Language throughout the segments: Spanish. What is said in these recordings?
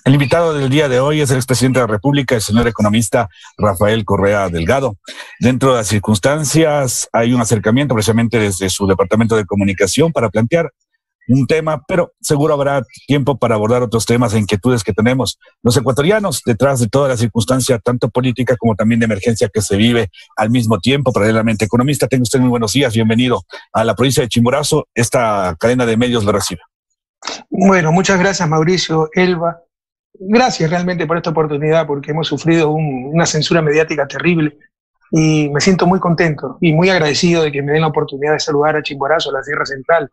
El invitado del día de hoy es el expresidente de la República, el señor economista Rafael Correa Delgado. Dentro de las circunstancias hay un acercamiento precisamente desde su departamento de comunicación para plantear un tema, pero seguro habrá tiempo para abordar otros temas e inquietudes que tenemos los ecuatorianos detrás de toda la circunstancia, tanto política como también de emergencia que se vive al mismo tiempo. Paralelamente, economista, tenga usted muy buenos días, bienvenido a la provincia de Chimborazo. Esta cadena de medios lo recibe. Bueno, muchas gracias, Mauricio, Elba. Gracias realmente por esta oportunidad, porque hemos sufrido una censura mediática terrible y me siento muy contento y muy agradecido de que me den la oportunidad de saludar a Chimborazo, la Sierra Central,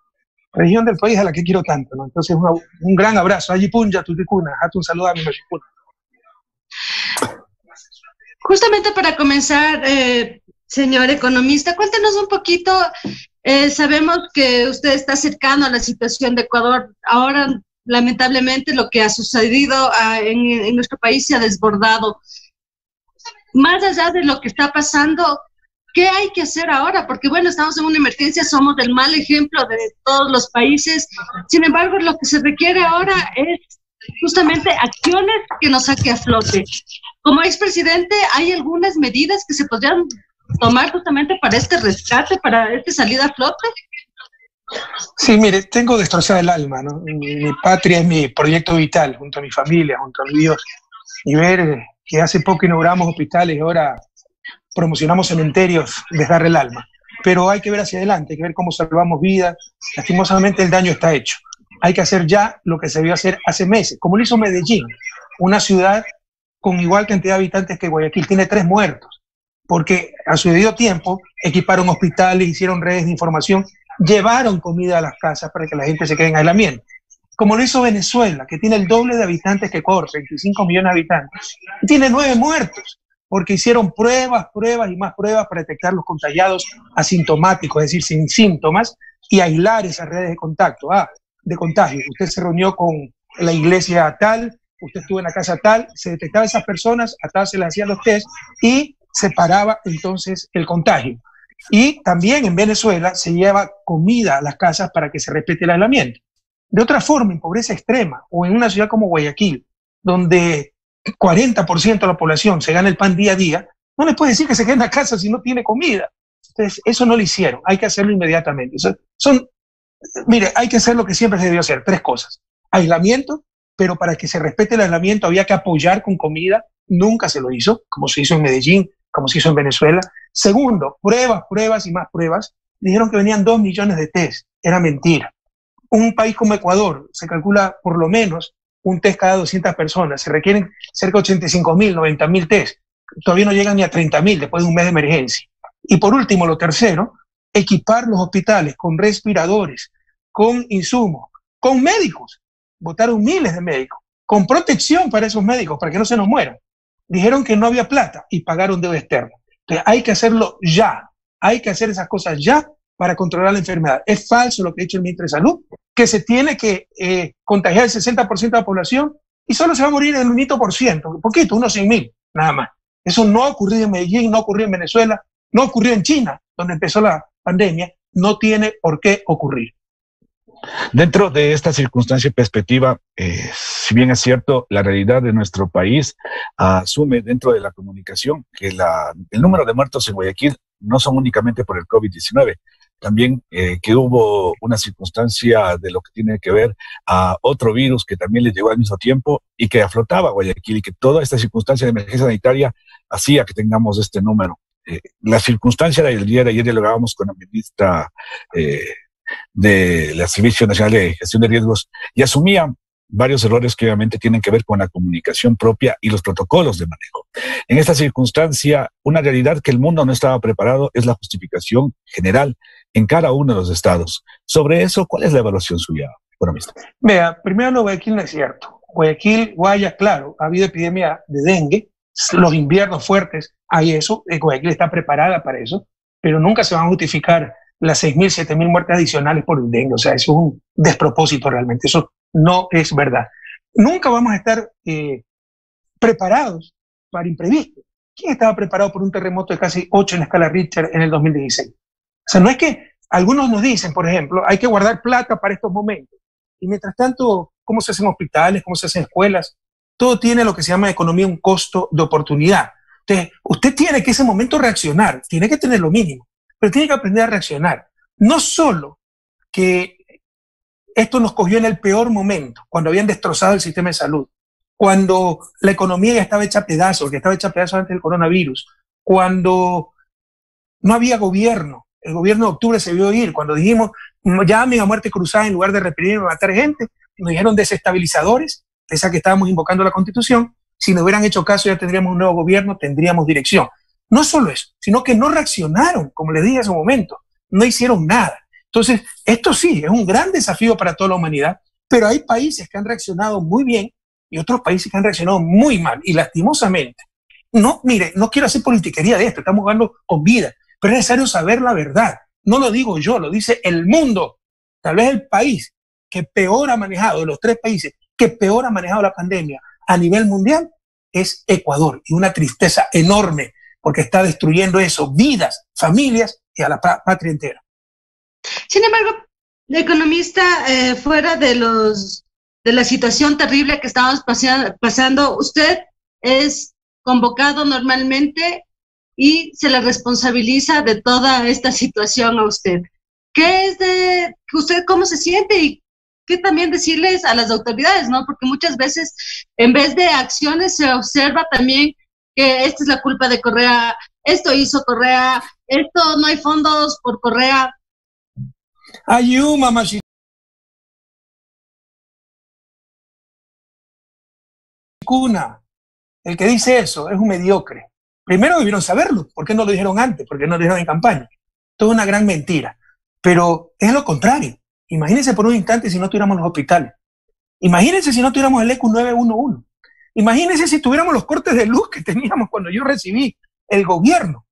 región del país a la que quiero tanto, ¿no? Entonces, un gran abrazo. Allí punja, tuticuna, hazte un saludo a mi mexicana. Justamente para comenzar, señor economista, cuéntenos un poquito. Sabemos que usted está cercano a la situación de Ecuador. Ahora, lamentablemente, lo que ha sucedido en nuestro país se ha desbordado. Más allá de lo que está pasando, ¿qué hay que hacer ahora? Porque, bueno, estamos en una emergencia, somos el mal ejemplo de todos los países. Sin embargo, lo que se requiere ahora es justamente acciones que nos saque a flote. Como expresidente, ¿hay algunas medidas que se podrían tomar justamente para este rescate, para esta salida a flote? Sí, mire, tengo destrozada el alma, ¿no? Mi patria es mi proyecto vital, junto a mi familia, junto a mi Dios. Y ver que hace poco inauguramos hospitales y ahora promocionamos cementerios, desgarra el alma. Pero hay que ver hacia adelante, hay que ver cómo salvamos vidas. Lastimosamente el daño está hecho. Hay que hacer ya lo que se debió hacer hace meses, como lo hizo Medellín, una ciudad con igual cantidad de habitantes que Guayaquil, tiene 3 muertos, porque a su debido tiempo equiparon hospitales, hicieron redes de información, llevaron comida a las casas para que la gente se quede en aislamiento. Como lo hizo Venezuela, que tiene el doble de habitantes que Ecuador, 25 millones de habitantes, y tiene 9 muertos, porque hicieron pruebas y más pruebas para detectar los contagiados asintomáticos, es decir, sin síntomas, y aislar esas redes de contacto, de contagio. Usted se reunió con la iglesia tal, usted estuvo en la casa tal, se detectaba a esas personas, a tal se les hacían los test y se paraba entonces el contagio. Y también en Venezuela se lleva comida a las casas para que se respete el aislamiento. De otra forma, en pobreza extrema o en una ciudad como Guayaquil, donde 40% de la población se gana el pan día a día, no les puede decir que se quede en la casa si no tiene comida. Entonces, eso no lo hicieron, hay que hacerlo inmediatamente. Mire, hay que hacer lo que siempre se debió hacer, 3 cosas. Aislamiento, pero para que se respete el aislamiento había que apoyar con comida, nunca se lo hizo, como se hizo en Medellín, como se hizo en Venezuela. Segundo, pruebas y más pruebas. Dijeron que venían 2 millones de test, era mentira. Un país como Ecuador se calcula por lo menos un test cada 200 personas, se requieren cerca de 85.000, 90.000 test, todavía no llegan ni a 30.000 después de un mes de emergencia. Y por último, lo tercero, equipar los hospitales con respiradores, con insumos, con médicos. Votaron miles de médicos, con protección para esos médicos, para que no se nos mueran. Dijeron que no había plata y pagaron deuda externa. Entonces hay que hacerlo ya, hay que hacer esas cosas ya para controlar la enfermedad. Es falso lo que ha dicho el ministro de Salud, que se tiene que contagiar el 60% de la población y solo se va a morir el 1%, poquito, unos 100.000, nada más. Eso no ha ocurrido en Medellín, no ha ocurrido en Venezuela, no ha ocurrido en China, donde empezó la pandemia, no tiene por qué ocurrir. Dentro de esta circunstancia y perspectiva, si bien es cierto, la realidad de nuestro país asume dentro de la comunicación que el número de muertos en Guayaquil no son únicamente por el COVID-19, también que hubo una circunstancia de lo que tiene que ver a otro virus que también le llegó al mismo tiempo y que aflotaba a Guayaquil y que toda esta circunstancia de emergencia sanitaria hacía que tengamos este número. La circunstancia del día de ayer dialogábamos con la ministra de la Servicio Nacional de Gestión de Riesgos y asumían varios errores que obviamente tienen que ver con la comunicación propia y los protocolos de manejo. En esta circunstancia, una realidad que el mundo no estaba preparado es la justificación general en cada uno de los estados. Sobre eso, ¿cuál es la evaluación suya, economista? Vea, primero lo de Guayaquil no es cierto. Guaya, claro, ha habido epidemia de dengue, los inviernos fuertes, hay eso, Guayaquil está preparada para eso, pero nunca se van a justificar las 6.000, 7.000 muertes adicionales por el dengue. O sea, eso es un despropósito realmente, eso no es verdad. Nunca vamos a estar preparados para imprevistos. ¿Quién estaba preparado por un terremoto de casi 8 en escala Richter en el 2016? O sea, no es que algunos nos dicen, por ejemplo, hay que guardar plata para estos momentos. Y mientras tanto, ¿cómo se hacen hospitales? ¿Cómo se hacen escuelas? todo tiene lo que se llama economía un costo de oportunidad. Entonces, usted tiene que ese momento reaccionar, tiene que tener lo mínimo, pero tiene que aprender a reaccionar. No solo que esto nos cogió en el peor momento, cuando habían destrozado el sistema de salud, cuando la economía ya estaba hecha a pedazos, que estaba hecha a pedazos antes del coronavirus, cuando no había gobierno, el gobierno de octubre se vio ir, cuando dijimos llamen a muerte cruzada en lugar de reprimir y matar gente, nos dijeron desestabilizadores, pese a que estábamos invocando la Constitución. Si nos hubieran hecho caso ya tendríamos un nuevo gobierno, tendríamos dirección. No solo eso, sino que no reaccionaron, como les dije hace un momento, no hicieron nada. Entonces, esto sí, es un gran desafío para toda la humanidad, pero hay países que han reaccionado muy bien y otros países que han reaccionado muy mal, y lastimosamente. No, mire, no quiero hacer politiquería de esto, estamos jugando con vida, pero es necesario saber la verdad. No lo digo yo, lo dice el mundo. Tal vez el país que peor ha manejado, de los 3 países que peor ha manejado la pandemia a nivel mundial, es Ecuador. Y una tristeza enorme, porque está destruyendo eso, vidas, familias y a la patria entera. Sin embargo, de economista, fuera de la situación terrible que estamos pasando, usted es convocado normalmente y se le responsabiliza de toda esta situación a usted. ¿Qué es de usted, cómo se siente y qué también decirles a las autoridades, ¿no? Porque muchas veces, en vez de acciones, se observa también que esta es la culpa de Correa, esto hizo Correa, esto no hay fondos por Correa. Ayúdame, mamachicuna. El que dice eso es un mediocre. Primero debieron saberlo. ¿Por qué no lo dijeron antes? ¿Por qué no lo dijeron en campaña? Todo una gran mentira. Pero es lo contrario. Imagínense por un instante si no tuviéramos los hospitales. Imagínense si no tuviéramos el ECU 911. Imagínense si tuviéramos los cortes de luz que teníamos cuando yo recibí el gobierno.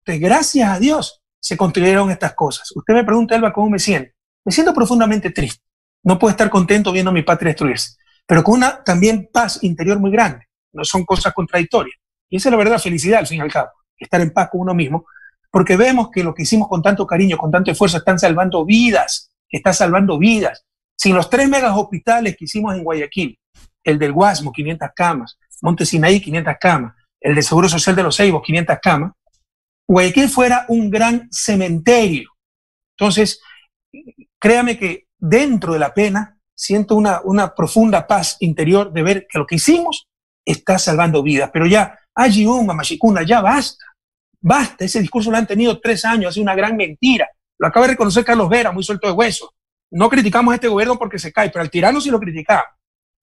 Entonces, gracias a Dios, se construyeron estas cosas. Usted me pregunta, Elba, ¿cómo me siento? Me siento profundamente triste. No puedo estar contento viendo a mi patria destruirse, pero con una también paz interior muy grande. No son cosas contradictorias. Y esa es la verdadera felicidad, al fin y al cabo, estar en paz con uno mismo, porque vemos que lo que hicimos con tanto cariño, con tanto esfuerzo, están salvando vidas, está salvando vidas. Sin los 3 megas hospitales que hicimos en Guayaquil, el del Guasmo, 500 camas, Monte Sinaí, 500 camas, el del Seguro Social de los Ceibos, 500 camas, Guayaquil fuera un gran cementerio. Entonces, créame que dentro de la pena siento una profunda paz interior de ver que lo que hicimos está salvando vidas. Pero ya, mamachicuna, ya basta. Basta, ese discurso lo han tenido 3 años, es una gran mentira. Lo acaba de reconocer Carlos Vera, muy suelto de hueso. No criticamos a este gobierno porque se cae, pero al tirano sí lo criticamos.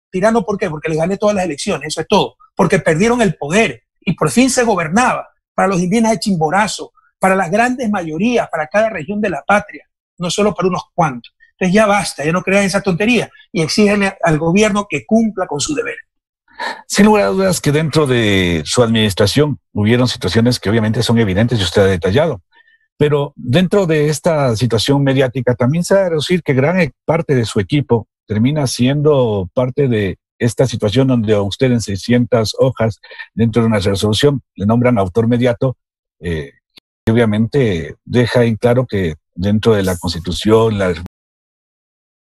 ¿Tirano por qué? Porque le gané todas las elecciones, eso es todo. Porque perdieron el poder y por fin se gobernaba para los indígenas de Chimborazo, para las grandes mayorías, para cada región de la patria, no solo para unos cuantos. Entonces ya basta, ya no crean esa tontería y exigen al gobierno que cumpla con su deber. Sin lugar a dudas que dentro de su administración hubieron situaciones que obviamente son evidentes y usted ha detallado. Pero dentro de esta situación mediática también se va a deducir que gran parte de su equipo termina siendo parte de esta situación donde a usted en 600 hojas dentro de una resolución le nombran autor mediato, que obviamente deja en claro que dentro de la Constitución, la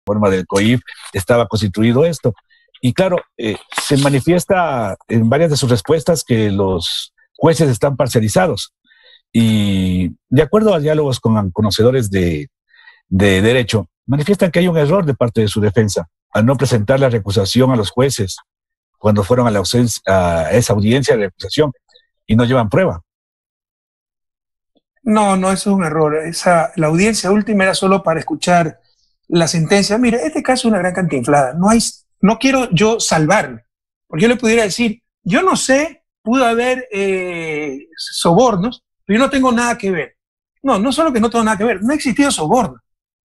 reforma del COIP, estaba constituido esto. Y claro, se manifiesta en varias de sus respuestas que los jueces están parcializados. Y de acuerdo a diálogos con conocedores de derecho, manifiestan que hay un error de parte de su defensa al no presentar la recusación a los jueces cuando fueron a esa audiencia de recusación y no llevan prueba. No, eso es un error. La audiencia última era solo para escuchar la sentencia. Mire, este caso es una gran cantinflada. No quiero yo salvarme, porque yo le pudiera decir, yo no sé, pudo haber sobornos, pero yo no tengo nada que ver. No solo que no tengo nada que ver, no ha existido soborno.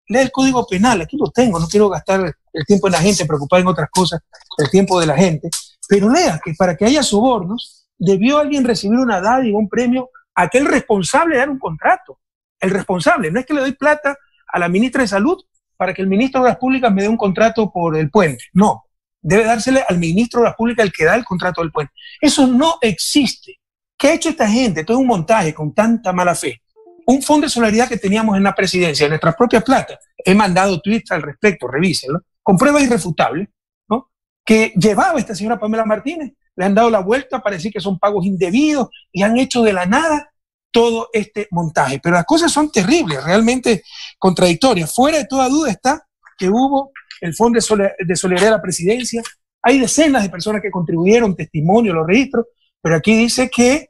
Lea el Código Penal, aquí lo tengo, no quiero gastar el tiempo en la gente, preocupado en otras cosas, el tiempo de la gente, pero lea que para que haya sobornos, debió alguien recibir una dádiva, un premio, a aquel responsable de dar un contrato. El responsable, no es que le doy plata a la ministra de Salud para que el ministro de Obras Públicas me dé un contrato por el puente. No, debe dársele al ministro de Obras Públicas el que da el contrato del puente. Eso no existe. ¿Qué ha hecho esta gente? Todo un montaje con tanta mala fe. Un fondo de solidaridad que teníamos en la presidencia, en nuestra propia plata. He mandado tweets al respecto, revísenlo, con pruebas irrefutables, ¿no? que llevaba esta señora Pamela Martínez. Le han dado la vuelta para decir que son pagos indebidos y han hecho de la nada todo este montaje. Pero las cosas son terribles, realmente contradictorias. Fuera de toda duda está que hubo el Fondo de Solidaridad de la Presidencia. Hay decenas de personas que contribuyeron, testimonio, los registros, pero aquí dice que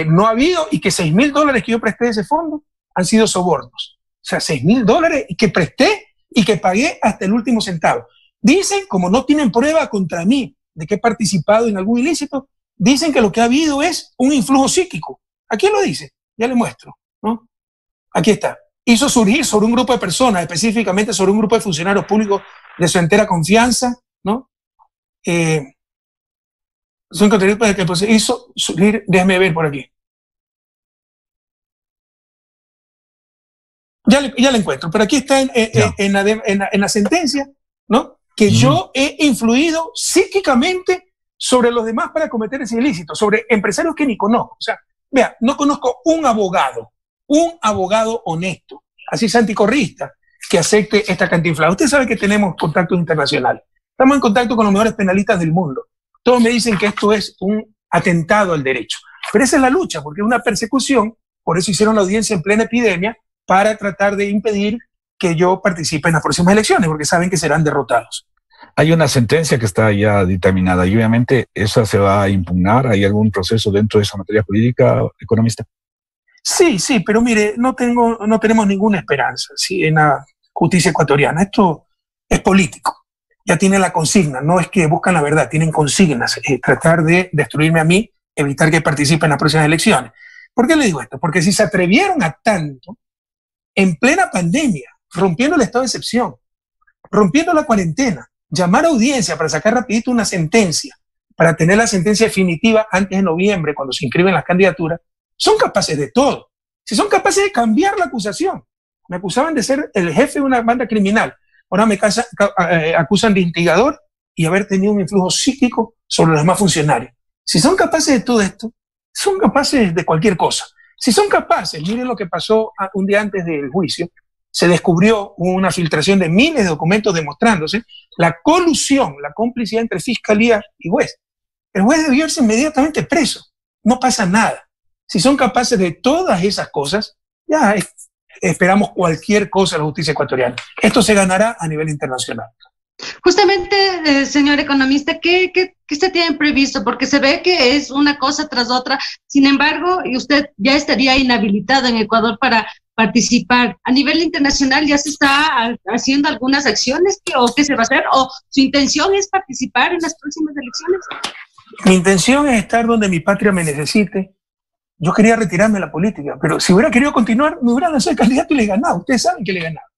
no ha habido y que $6.000 que yo presté de ese fondo han sido sobornos. O sea, $6.000 y que presté y que pagué hasta el último centavo. Dicen, como no tienen prueba contra mí de que he participado en algún ilícito, dicen que lo que ha habido es un influjo psíquico. ¿A quién lo dice? Ya le muestro, ¿no? Aquí está. Hizo surgir sobre un grupo de personas, específicamente sobre un grupo de funcionarios públicos de su entera confianza, ¿no? Son contradictorios que pues, hizo surgir, déjame ver por aquí. Ya le encuentro, pero aquí está en la sentencia, ¿no? Que yo he influido psíquicamente sobre los demás para cometer ese ilícito, sobre empresarios que ni conozco. O sea, vea, no conozco un abogado honesto, así es anticorrista, que acepte esta cantinflada. Usted sabe que tenemos contactos internacionales. Estamos en contacto con los mejores penalistas del mundo. Todos me dicen que esto es un atentado al derecho. Pero esa es la lucha, porque es una persecución. Por eso hicieron la audiencia en plena epidemia, para tratar de impedir que yo participe en las próximas elecciones, porque saben que serán derrotados. Hay una sentencia que está ya dictaminada y obviamente esa se va a impugnar. ¿Hay algún proceso dentro de esa materia jurídica, economista? Sí, pero mire, no tenemos ninguna esperanza, ¿sí?, en la justicia ecuatoriana. Esto es político. Ya tienen la consigna, no es que buscan la verdad, tienen consignas, tratar de destruirme a mí, evitar que participe en las próximas elecciones. ¿Por qué le digo esto? Porque si se atrevieron a tanto, en plena pandemia, rompiendo el estado de excepción, rompiendo la cuarentena, llamar a audiencia para sacar rapidito una sentencia, para tener la sentencia definitiva antes de noviembre, cuando se inscriben las candidaturas, son capaces de todo. Si son capaces de cambiar la acusación, me acusaban de ser el jefe de una banda criminal, ahora me acusan de instigador y haber tenido un influjo psíquico sobre los demás funcionarios. Si son capaces de todo esto, son capaces de cualquier cosa. Si son capaces, miren lo que pasó un día antes del juicio, se descubrió una filtración de miles de documentos demostrándose la colusión, la complicidad entre fiscalía y juez. El juez debió irse inmediatamente preso. No pasa nada. Si son capaces de todas esas cosas, ya esperamos cualquier cosa de la justicia ecuatoriana. Esto se ganará a nivel internacional. Justamente, señor economista, ¿qué se tiene previsto? Porque se ve que es una cosa tras otra. Sin embargo, y usted ya estaría inhabilitado en Ecuador para participar. A nivel internacional ya se está haciendo algunas acciones, o qué se va a hacer, o su intención es participar en las próximas elecciones. Mi intención es estar donde mi patria me necesite. Yo quería retirarme de la política, pero si hubiera querido continuar, me hubiera lanzado de candidato y le he ganado. Ustedes saben que le he ganado.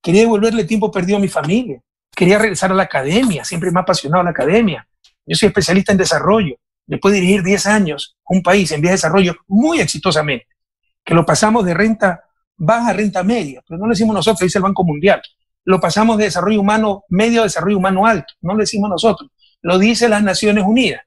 Quería devolverle tiempo perdido a mi familia. Quería regresar a la academia, siempre me ha apasionado la academia. Yo soy especialista en desarrollo. Después de dirigir 10 años un país en vías de desarrollo muy exitosamente, que lo pasamos de renta baja a renta media, pero no lo decimos nosotros, lo dice el Banco Mundial. Lo pasamos de desarrollo humano medio a desarrollo humano alto, no lo decimos nosotros, lo dice las Naciones Unidas.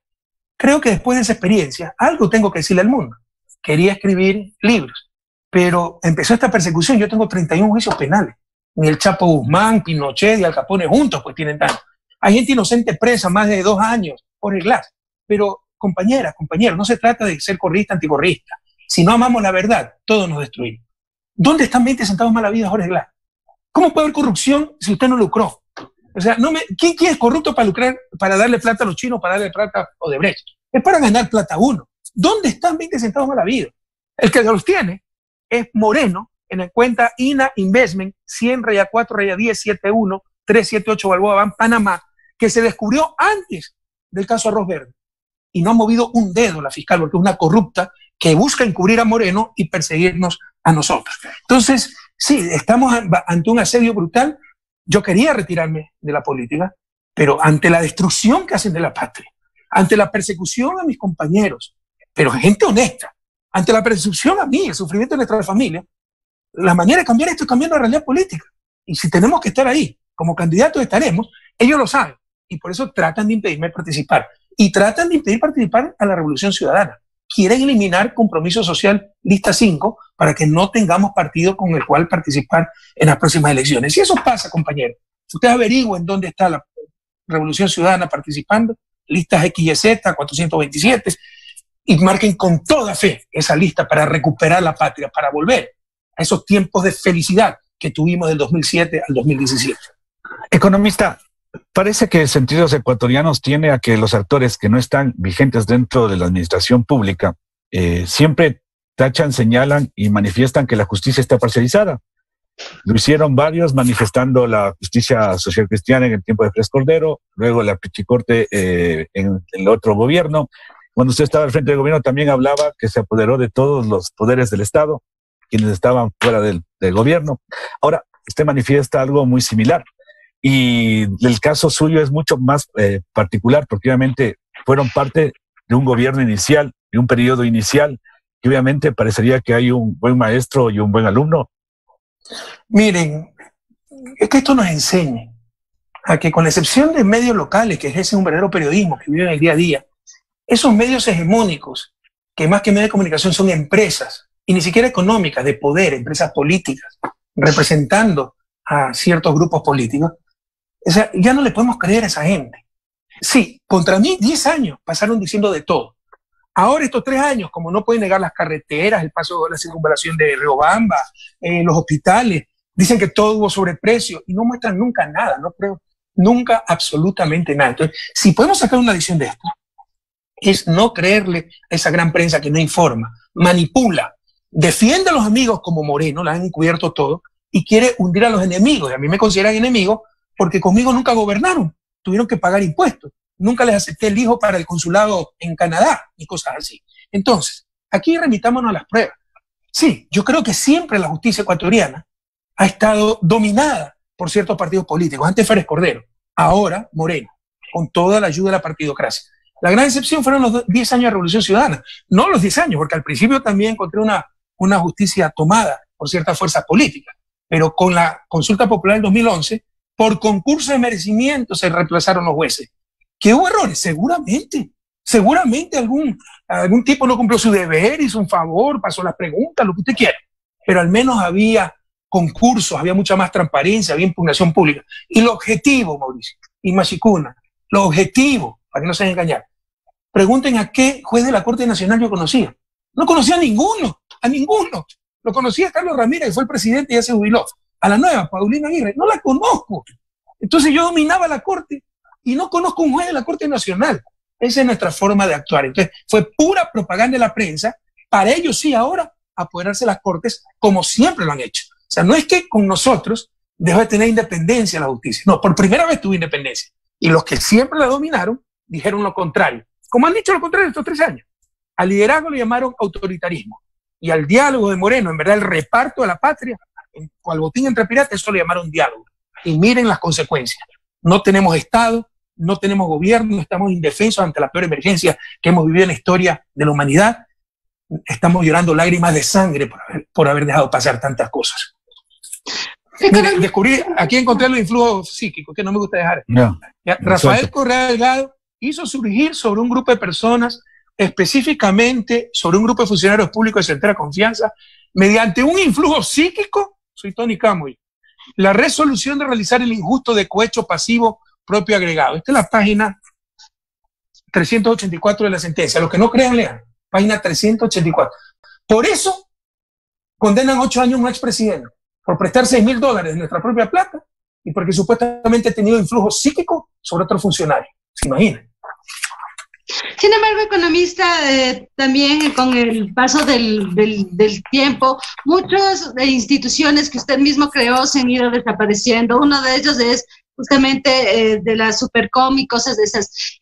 Creo que después de esa experiencia, algo tengo que decirle al mundo. Quería escribir libros, pero empezó esta persecución. Yo tengo 31 juicios penales. Ni el Chapo Guzmán, Pinochet y Al Capone juntos pues tienen tanto. Hay gente inocente presa más de 2 años por el Glass. Pero compañeras, compañeros, no se trata de ser corrista, anticorrista. Si no amamos la verdad, todos nos destruimos. ¿Dónde están 20 centavos más la vida, Jorge Glass? ¿Cómo puede haber corrupción si usted no lucró? O sea, ¿quién es corrupto para lucrar, para darle plata a los chinos, para darle plata a Odebrecht? Es para ganar plata uno. ¿Dónde están 20 centavos más la vida? El que los tiene es Moreno, en la cuenta INA Investment 100-4-10-71-378 Balboa Bank, Panamá, que se descubrió antes del caso Arroz Verde. Y no ha movido un dedo la fiscal, porque es una corrupta que busca encubrir a Moreno y perseguirnos a nosotros. Entonces, sí, estamos ante un asedio brutal. Yo quería retirarme de la política, pero ante la destrucción que hacen de la patria, ante la persecución a mis compañeros, pero gente honesta, ante la persecución a mí, el sufrimiento de nuestra familia, la manera de cambiar esto es cambiando la realidad política. Y si tenemos que estar ahí, como candidatos estaremos, ellos lo saben, y por eso tratan de impedirme participar. Y tratan de impedir participar a la Revolución Ciudadana. Quieren eliminar Compromiso Social Lista 5 para que no tengamos partido con el cual participar en las próximas elecciones. Y eso pasa, compañero. Ustedes averigüen dónde está Revolución Ciudadana participando, listas XYZ, 427, y marquen con toda fe esa lista para recuperar la patria, para volver a esos tiempos de felicidad que tuvimos del 2007 al 2017. Economista, parece que Sentidos Ecuatorianos tiene a que los actores que no están vigentes dentro de la administración pública siempre tachan, señalan y manifiestan que la justicia está parcializada. Lo hicieron varios manifestando la justicia social cristiana en el tiempo de Fres Cordero, luego la Pichicorte en el otro gobierno. Cuando usted estaba al frente del gobierno también hablaba que se apoderó de todos los poderes del Estado, quienes estaban fuera del gobierno. Ahora, usted manifiesta algo muy similar. Y el caso suyo es mucho más particular, porque obviamente fueron parte de un gobierno inicial, de un periodo inicial, que obviamente parecería que hay un buen maestro y un buen alumno. Miren, es que esto nos enseña a que, con la excepción de medios locales que ejercen un verdadero periodismo, que viven el día a día, esos medios hegemónicos, que más que medios de comunicación son empresas, y ni siquiera económicas, de poder, empresas políticas, representando a ciertos grupos políticos, o sea, ya no le podemos creer a esa gente. Sí, contra mí 10 años pasaron diciendo de todo. Ahora estos 3 años, como no pueden negar las carreteras, el paso de la circunvalación de Riobamba, los hospitales, dicen que todo hubo sobreprecio y no muestran nunca nada, no creo, nunca absolutamente nada. Entonces, si podemos sacar una lección de esto, es no creerle a esa gran prensa que no informa, manipula, defiende a los amigos como Moreno, la han encubierto todo, y quiere hundir a los enemigos. Y a mí me consideran enemigo porque conmigo nunca gobernaron, tuvieron que pagar impuestos, nunca les acepté el hijo para el consulado en Canadá y cosas así. Entonces, aquí remitámonos a las pruebas. Sí, yo creo que siempre la justicia ecuatoriana ha estado dominada por ciertos partidos políticos. Antes Fres Cordero, ahora Moreno, con toda la ayuda de la partidocracia. La gran excepción fueron los 10 años de Revolución Ciudadana. No los 10 años, porque al principio también encontré una justicia tomada por ciertas fuerzas políticas. Pero con la consulta popular del 2011, por concurso de merecimiento se reemplazaron los jueces. ¿Qué hubo errores? Seguramente algún tipo no cumplió su deber, hizo un favor, pasó las preguntas, lo que usted quiera. Pero al menos había concursos, había mucha más transparencia, había impugnación pública. Y lo objetivo, Mauricio, y Machicuna, lo objetivo, para que no se vayan a engañar, pregunten a qué juez de la Corte Nacional yo conocía. No conocía a ninguno. Lo conocía a Carlos Ramírez, que fue el presidente y ya se jubiló. A la nueva, Paulina Aguirre, no la conozco. Entonces yo dominaba la Corte y no conozco un juez de la Corte Nacional. Esa es nuestra forma de actuar. Entonces fue pura propaganda de la prensa para ellos sí ahora apoderarse de las Cortes como siempre lo han hecho. O sea, no es que con nosotros dejó de tener independencia la justicia. No, por primera vez tuvo independencia. Y los que siempre la dominaron dijeron lo contrario. Como han dicho lo contrario estos 3 años. Al liderazgo le llamaron autoritarismo. Y al diálogo de Moreno, en verdad el reparto de la patria, al botín entre piratas, eso le llamaron diálogo. Y miren las consecuencias. No tenemos Estado, no tenemos gobierno, estamos indefensos ante la peor emergencia que hemos vivido en la historia de la humanidad. Estamos llorando lágrimas de sangre por haber dejado pasar tantas cosas. Mire, descubrí, aquí encontré los influjos psíquicos que no me gusta dejar. No, Rafael Correa Delgado hizo surgir sobre un grupo de personas, específicamente sobre un grupo de funcionarios públicos de certera confianza, mediante un influjo psíquico, soy Tony Camoy, la resolución de realizar el injusto de cohecho pasivo propio agregado. Esta es la página 384 de la sentencia. Los que no crean, lean. Página 384. Por eso condenan 8 años a un expresidente, por prestar $6,000 de nuestra propia plata y porque supuestamente ha tenido influjo psíquico sobre otros funcionarios. ¿Se imaginan? Sin embargo, economista, también con el paso del tiempo, muchas instituciones que usted mismo creó se han ido desapareciendo. Uno de ellos es justamente de la Supercom y cosas de esas.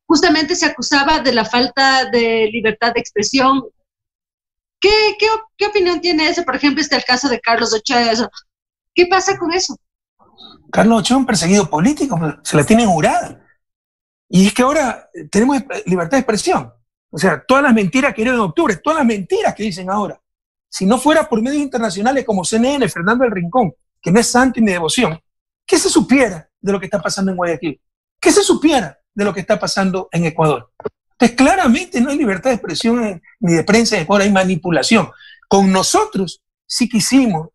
Justamente se acusaba de la falta de libertad de expresión. ¿Qué opinión tiene eso? Por ejemplo, está el caso de Carlos Ochoa. ¿Qué pasa con eso? Carlos Ochoa es un perseguido político, se la tienen jurada. Y es que ahora tenemos libertad de expresión. O sea, todas las mentiras que dieron en octubre, todas las mentiras que dicen ahora, si no fuera por medios internacionales como CNN, Fernando del Rincón, que no es santo y mi devoción, ¿qué se supiera de lo que está pasando en Guayaquil? ¿Qué se supiera de lo que está pasando en Ecuador? Entonces, claramente no hay libertad de expresión ni de prensa en Ecuador, hay manipulación. Con nosotros sí quisimos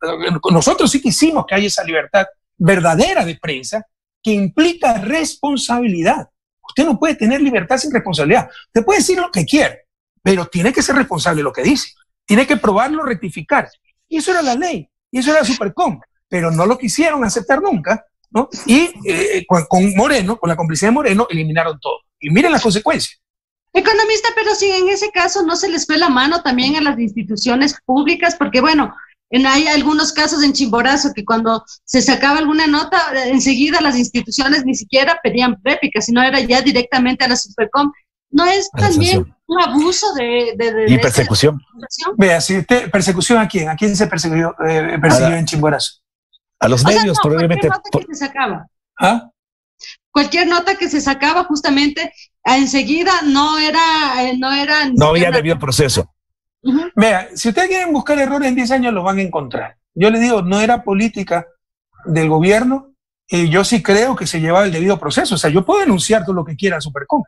que haya esa libertad verdadera de prensa, que implica responsabilidad. Usted no puede tener libertad sin responsabilidad. Usted puede decir lo que quiera, pero tiene que ser responsable de lo que dice. Tiene que probarlo, rectificar. Y eso era la ley, y eso era la Supercom, pero no lo quisieron aceptar nunca, ¿no? Y con Moreno, con la complicidad de Moreno, eliminaron todo. Y miren las consecuencias. Economista, pero si en ese caso no se les fue la mano también a las instituciones públicas, porque bueno, hay algunos casos en Chimborazo que cuando se sacaba alguna nota, enseguida las instituciones ni siquiera pedían réplica, sino era ya directamente a la Supercom. ¿No es también un abuso y persecución? Vea, si usted, ¿persecución a quién? ¿A quién se persiguió en Chimborazo? A los medios, probablemente. Cualquier nota que se sacaba. ¿Ah? Cualquier nota que se sacaba justamente enseguida no había debido proceso. Uh-huh. Vea, si ustedes quieren buscar errores en 10 años, los van a encontrar. Yo les digo, no era política del gobierno, y yo sí creo que se llevaba el debido proceso. O sea, yo puedo denunciar todo lo que quiera a Supercom.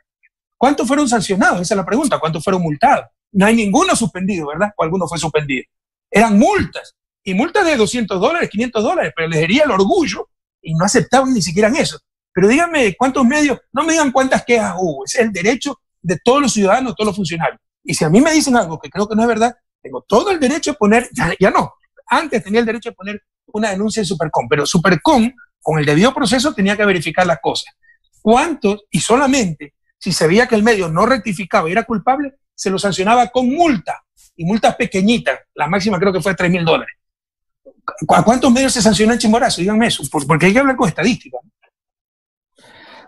¿Cuántos fueron sancionados? Esa es la pregunta. ¿Cuántos fueron multados? No hay ninguno suspendido, ¿verdad? O alguno fue suspendido. Eran multas, y multas de $200, $500, pero les hería el orgullo y no aceptaban ni siquiera eso. Pero díganme cuántos medios, no me digan cuántas quejas hubo. Ese es el derecho de todos los ciudadanos, de todos los funcionarios. Y si a mí me dicen algo que creo que no es verdad, tengo todo el derecho de poner, ya no, antes tenía el derecho de poner una denuncia en Supercom, pero Supercom, con el debido proceso, tenía que verificar las cosas. ¿Cuántos? Y solamente si se veía que el medio no rectificaba y era culpable, se lo sancionaba con multa, y multas pequeñitas, la máxima creo que fue $3,000. ¿A cuántos medios se sancionó en Chimborazo? Díganme eso, porque hay que hablar con estadística.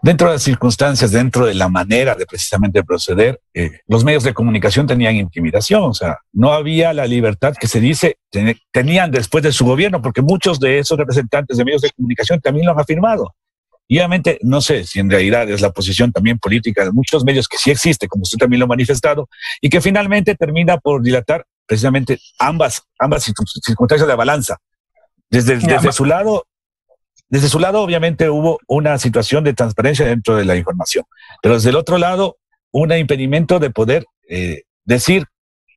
Dentro de las circunstancias, dentro de la manera de precisamente proceder, los medios de comunicación tenían intimidación, o sea, no había la libertad que se dice tenían después de su gobierno, porque muchos de esos representantes de medios de comunicación también lo han afirmado. Y obviamente, no sé si en realidad es la posición también política de muchos medios que sí existe, como usted también lo ha manifestado, y que finalmente termina por dilatar precisamente ambas circunstancias de la balanza. Desde su lado, obviamente, hubo una situación de transparencia dentro de la información, pero desde el otro lado, un impedimento de poder decir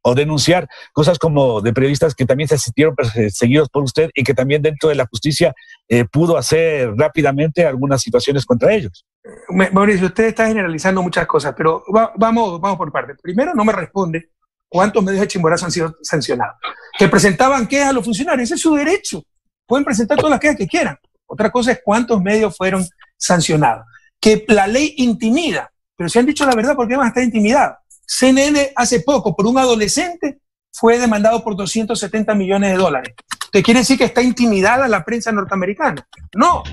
o denunciar cosas como de periodistas que también se sintieron perseguidos por usted y que también dentro de la justicia pudo hacer rápidamente algunas situaciones contra ellos. Mauricio, usted está generalizando muchas cosas, pero vamos por partes. Primero, no me responde cuántos medios de Chimborazo han sido sancionados. Que presentaban quejas a los funcionarios, ese es su derecho. Pueden presentar todas las quejas que quieran. Otra cosa es cuántos medios fueron sancionados. Que la ley intimida, pero si han dicho la verdad, ¿por qué van a estar intimidados? CNN hace poco, por un adolescente, fue demandado por $270 millones. ¿Usted quiere decir que está intimidada la prensa norteamericana? No,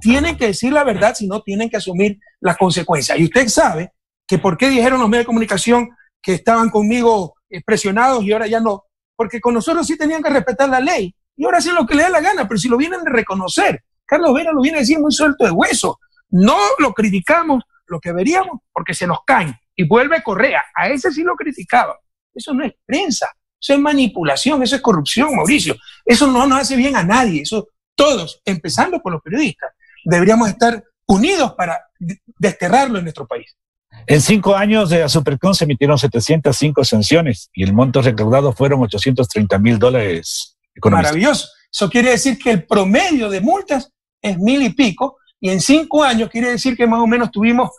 tienen que decir la verdad, si no tienen que asumir las consecuencias. Y usted sabe que por qué dijeron los medios de comunicación que estaban conmigo presionados y ahora ya no, porque con nosotros sí tenían que respetar la ley y ahora sí lo que le da la gana, pero si lo vienen a reconocer. Carlos Vera lo viene a decir muy suelto de hueso. No lo criticamos lo que veríamos porque se nos caen. Y vuelve Correa, a ese sí lo criticaba. Eso no es prensa, eso es manipulación, eso es corrupción, Mauricio. Eso no nos hace bien a nadie. Eso todos, empezando por los periodistas, deberíamos estar unidos para desterrarlo en nuestro país. En 5 años de la Supercom se emitieron 705 sanciones y el monto recaudado fueron $830,000. Maravilloso. Eso quiere decir que el promedio de multas es 1,000 y pico, y en 5 años quiere decir que más o menos tuvimos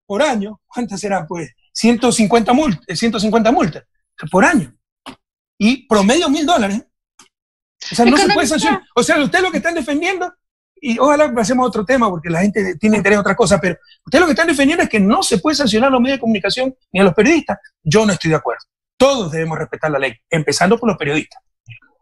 por año, ¿cuántas serán? Pues 150 multas por año. Y promedio $1,000. O sea, no se puede sancionar. O sea, ustedes lo que están defendiendo, y ojalá pasemos a otro tema porque la gente tiene interés en otra cosa, pero ustedes lo que están defendiendo es que no se puede sancionar a los medios de comunicación ni a los periodistas. Yo no estoy de acuerdo. Todos debemos respetar la ley, empezando por los periodistas.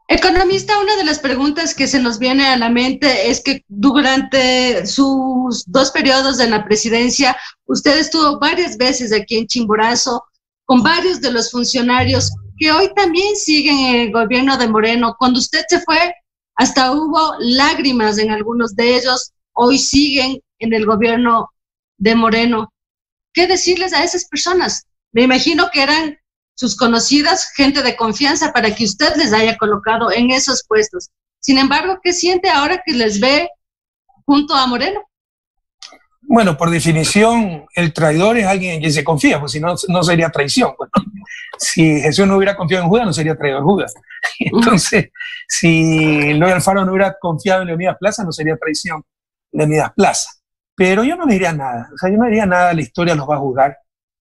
Economista, una de las preguntas que se nos viene a la mente es que durante sus 2 periodos en la presidencia, usted estuvo varias veces aquí en Chimborazo con varios de los funcionarios que hoy también siguen en el gobierno de Moreno. Cuando usted se fue, hasta hubo lágrimas en algunos de ellos, hoy siguen en el gobierno de Moreno. ¿Qué decirles a esas personas? Me imagino que eran sus conocidas, gente de confianza para que usted les haya colocado en esos puestos. Sin embargo, ¿qué siente ahora que les ve junto a Moreno? Bueno, por definición, el traidor es alguien en quien se confía, pues si no, no sería traición. Bueno, si Jesús no hubiera confiado en Judas, no sería traidor Judas. Entonces, si Eloy Alfaro no hubiera confiado en Leonidas Plaza, no sería traición Leonidas Plaza. Pero yo no le diría nada, o sea, yo no diría nada, la historia los va a juzgar.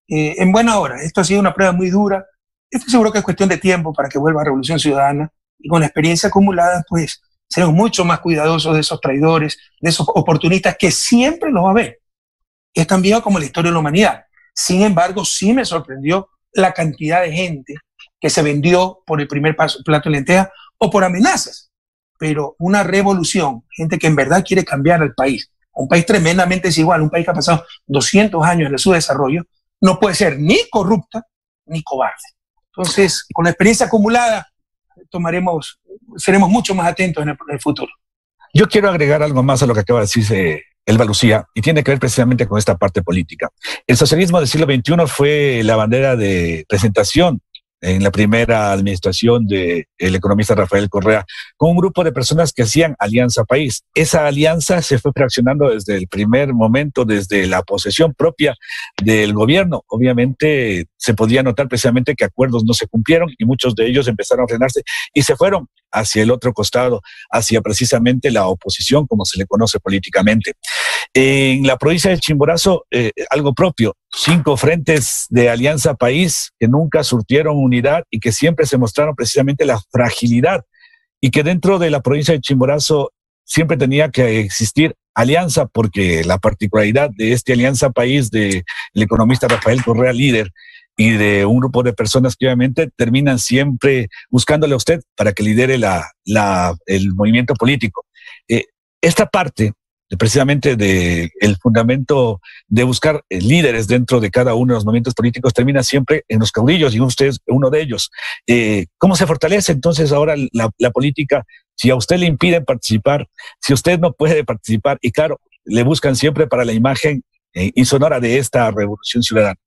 En buena hora, esto ha sido una prueba muy dura. Estoy seguro que es cuestión de tiempo para que vuelva a Revolución Ciudadana, y con la experiencia acumulada, pues seremos mucho más cuidadosos de esos traidores, de esos oportunistas que siempre los va a haber. Es tan viejo como la historia de la humanidad. Sin embargo, sí me sorprendió la cantidad de gente que se vendió por el primer plato de lentejas o por amenazas. Pero una revolución, gente que en verdad quiere cambiar al país, un país tremendamente desigual, un país que ha pasado 200 años en su desarrollo, no puede ser ni corrupta ni cobarde. Entonces, con la experiencia acumulada, seremos mucho más atentos en el futuro. Yo quiero agregar algo más a lo que acaba de decir Elba Lucía, y tiene que ver precisamente con esta parte política. El socialismo del siglo XXI fue la bandera de presentación en la primera administración del economista Rafael Correa, con un grupo de personas que hacían Alianza País. Esa alianza se fue fraccionando desde el primer momento, desde la posesión propia del gobierno. Obviamente se podía notar precisamente que acuerdos no se cumplieron y muchos de ellos empezaron a frenarse y se fueron hacia el otro costado, hacia precisamente la oposición, como se le conoce políticamente. En la provincia de Chimborazo, algo propio, 5 frentes de Alianza País que nunca surtieron unidad y que siempre se mostraron precisamente la fragilidad, y que dentro de la provincia de Chimborazo siempre tenía que existir alianza, porque la particularidad de este Alianza País del economista Rafael Correa, líder, y de un grupo de personas que obviamente terminan siempre buscándole a usted para que lidere el movimiento político. Esta parte precisamente del fundamento de buscar líderes dentro de cada uno de los movimientos políticos termina siempre en los caudillos, y usted es uno de ellos. ¿Cómo se fortalece entonces ahora la política si a usted le impiden participar, si usted no puede participar? Y claro, le buscan siempre para la imagen insonora de esta revolución ciudadana.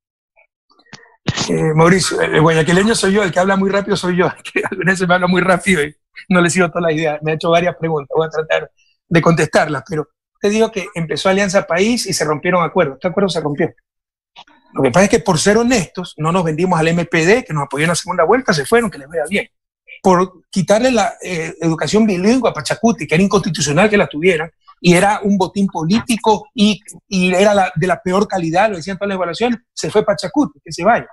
Mauricio, el guayaquileño soy yo, el que habla muy rápido soy yo, que a veces me habla muy rápido y no le sigo toda la idea. Me ha hecho varias preguntas, voy a tratar de contestarlas, pero te digo que empezó Alianza País y se rompieron acuerdos. Este acuerdo se rompió. Lo que pasa es que, por ser honestos, no nos vendimos al MPD, que nos apoyó en la segunda vuelta, se fueron, que les vaya bien. Por quitarle la educación bilingüe a Pachacuti, que era inconstitucional que la tuvieran, y era un botín político y era de la peor calidad, lo decían todas las evaluaciones, se fue Pachacuti, que se vaya.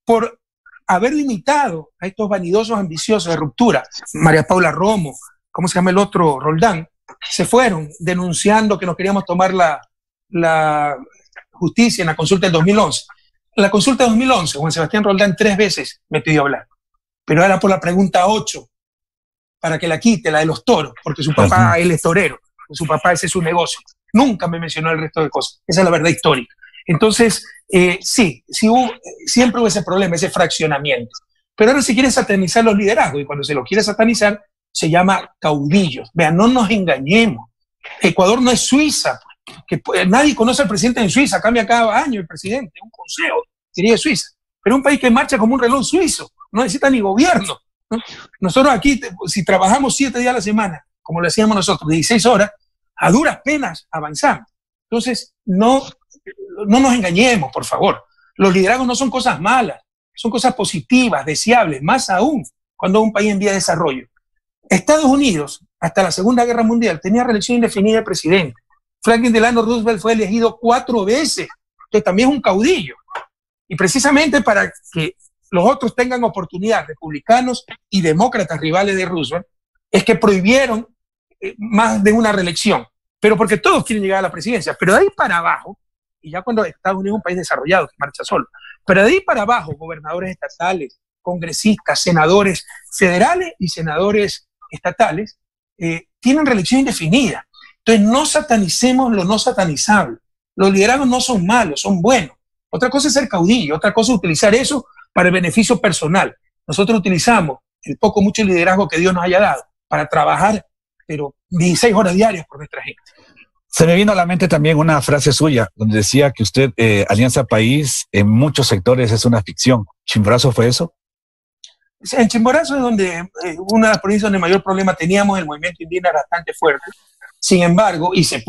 Por haber limitado a estos vanidosos ambiciosos de ruptura, María Paula Romo, ¿cómo se llama el otro? Roldán, se fueron denunciando que nos queríamos tomar la justicia en la consulta del 2011. En la consulta del 2011, Juan Sebastián Roldán 3 veces me pidió hablar, pero era por la pregunta 8, para que la quite, la de los toros, porque su papá, él es torero, su papá, ese es su negocio. Nunca me mencionó el resto de cosas. Esa es la verdad histórica. Entonces, sí siempre hubo ese problema, ese fraccionamiento. Pero ahora se quiere satanizar los liderazgos, y cuando se los quiere satanizar, se llama caudillos. Vean, no nos engañemos. Ecuador no es Suiza, que nadie conoce al presidente en Suiza, cambia cada año el presidente, un consejo, diría Suiza. Pero un país que marcha como un reloj suizo, no necesita ni gobierno, ¿no? Nosotros aquí, si trabajamos 7 días a la semana, como lo hacíamos nosotros, 16 horas, a duras penas avanzamos. Entonces, no nos engañemos, por favor. Los liderazgos no son cosas malas, son cosas positivas, deseables, más aún cuando es un país en vía de desarrollo. Estados Unidos, hasta la Segunda Guerra Mundial, tenía reelección indefinida de presidente. Franklin Delano Roosevelt fue elegido 4 veces, entonces también es un caudillo. Y precisamente para que los otros tengan oportunidad, republicanos y demócratas rivales de Roosevelt, es que prohibieron más de una reelección, pero porque todos quieren llegar a la presidencia. Pero de ahí para abajo, y ya cuando Estados Unidos es un país desarrollado que marcha solo, pero de ahí para abajo, gobernadores estatales, congresistas, senadores federales y senadores estatales tienen reelección indefinida. Entonces no satanicemos lo no satanizable. Los liderazgos no son malos, son buenos. Otra cosa es ser caudillo, otra cosa es utilizar eso para el beneficio personal. Nosotros utilizamos el poco mucho liderazgo que Dios nos haya dado para trabajar, pero 16 horas diarias por nuestra gente. Se me vino a la mente también una frase suya, donde decía que usted, Alianza País, en muchos sectores es una ficción. ¿Chimborazo fue eso? En Chimborazo es donde una de las provincias donde mayor problema teníamos, el movimiento indígena era bastante fuerte. Sin embargo, y se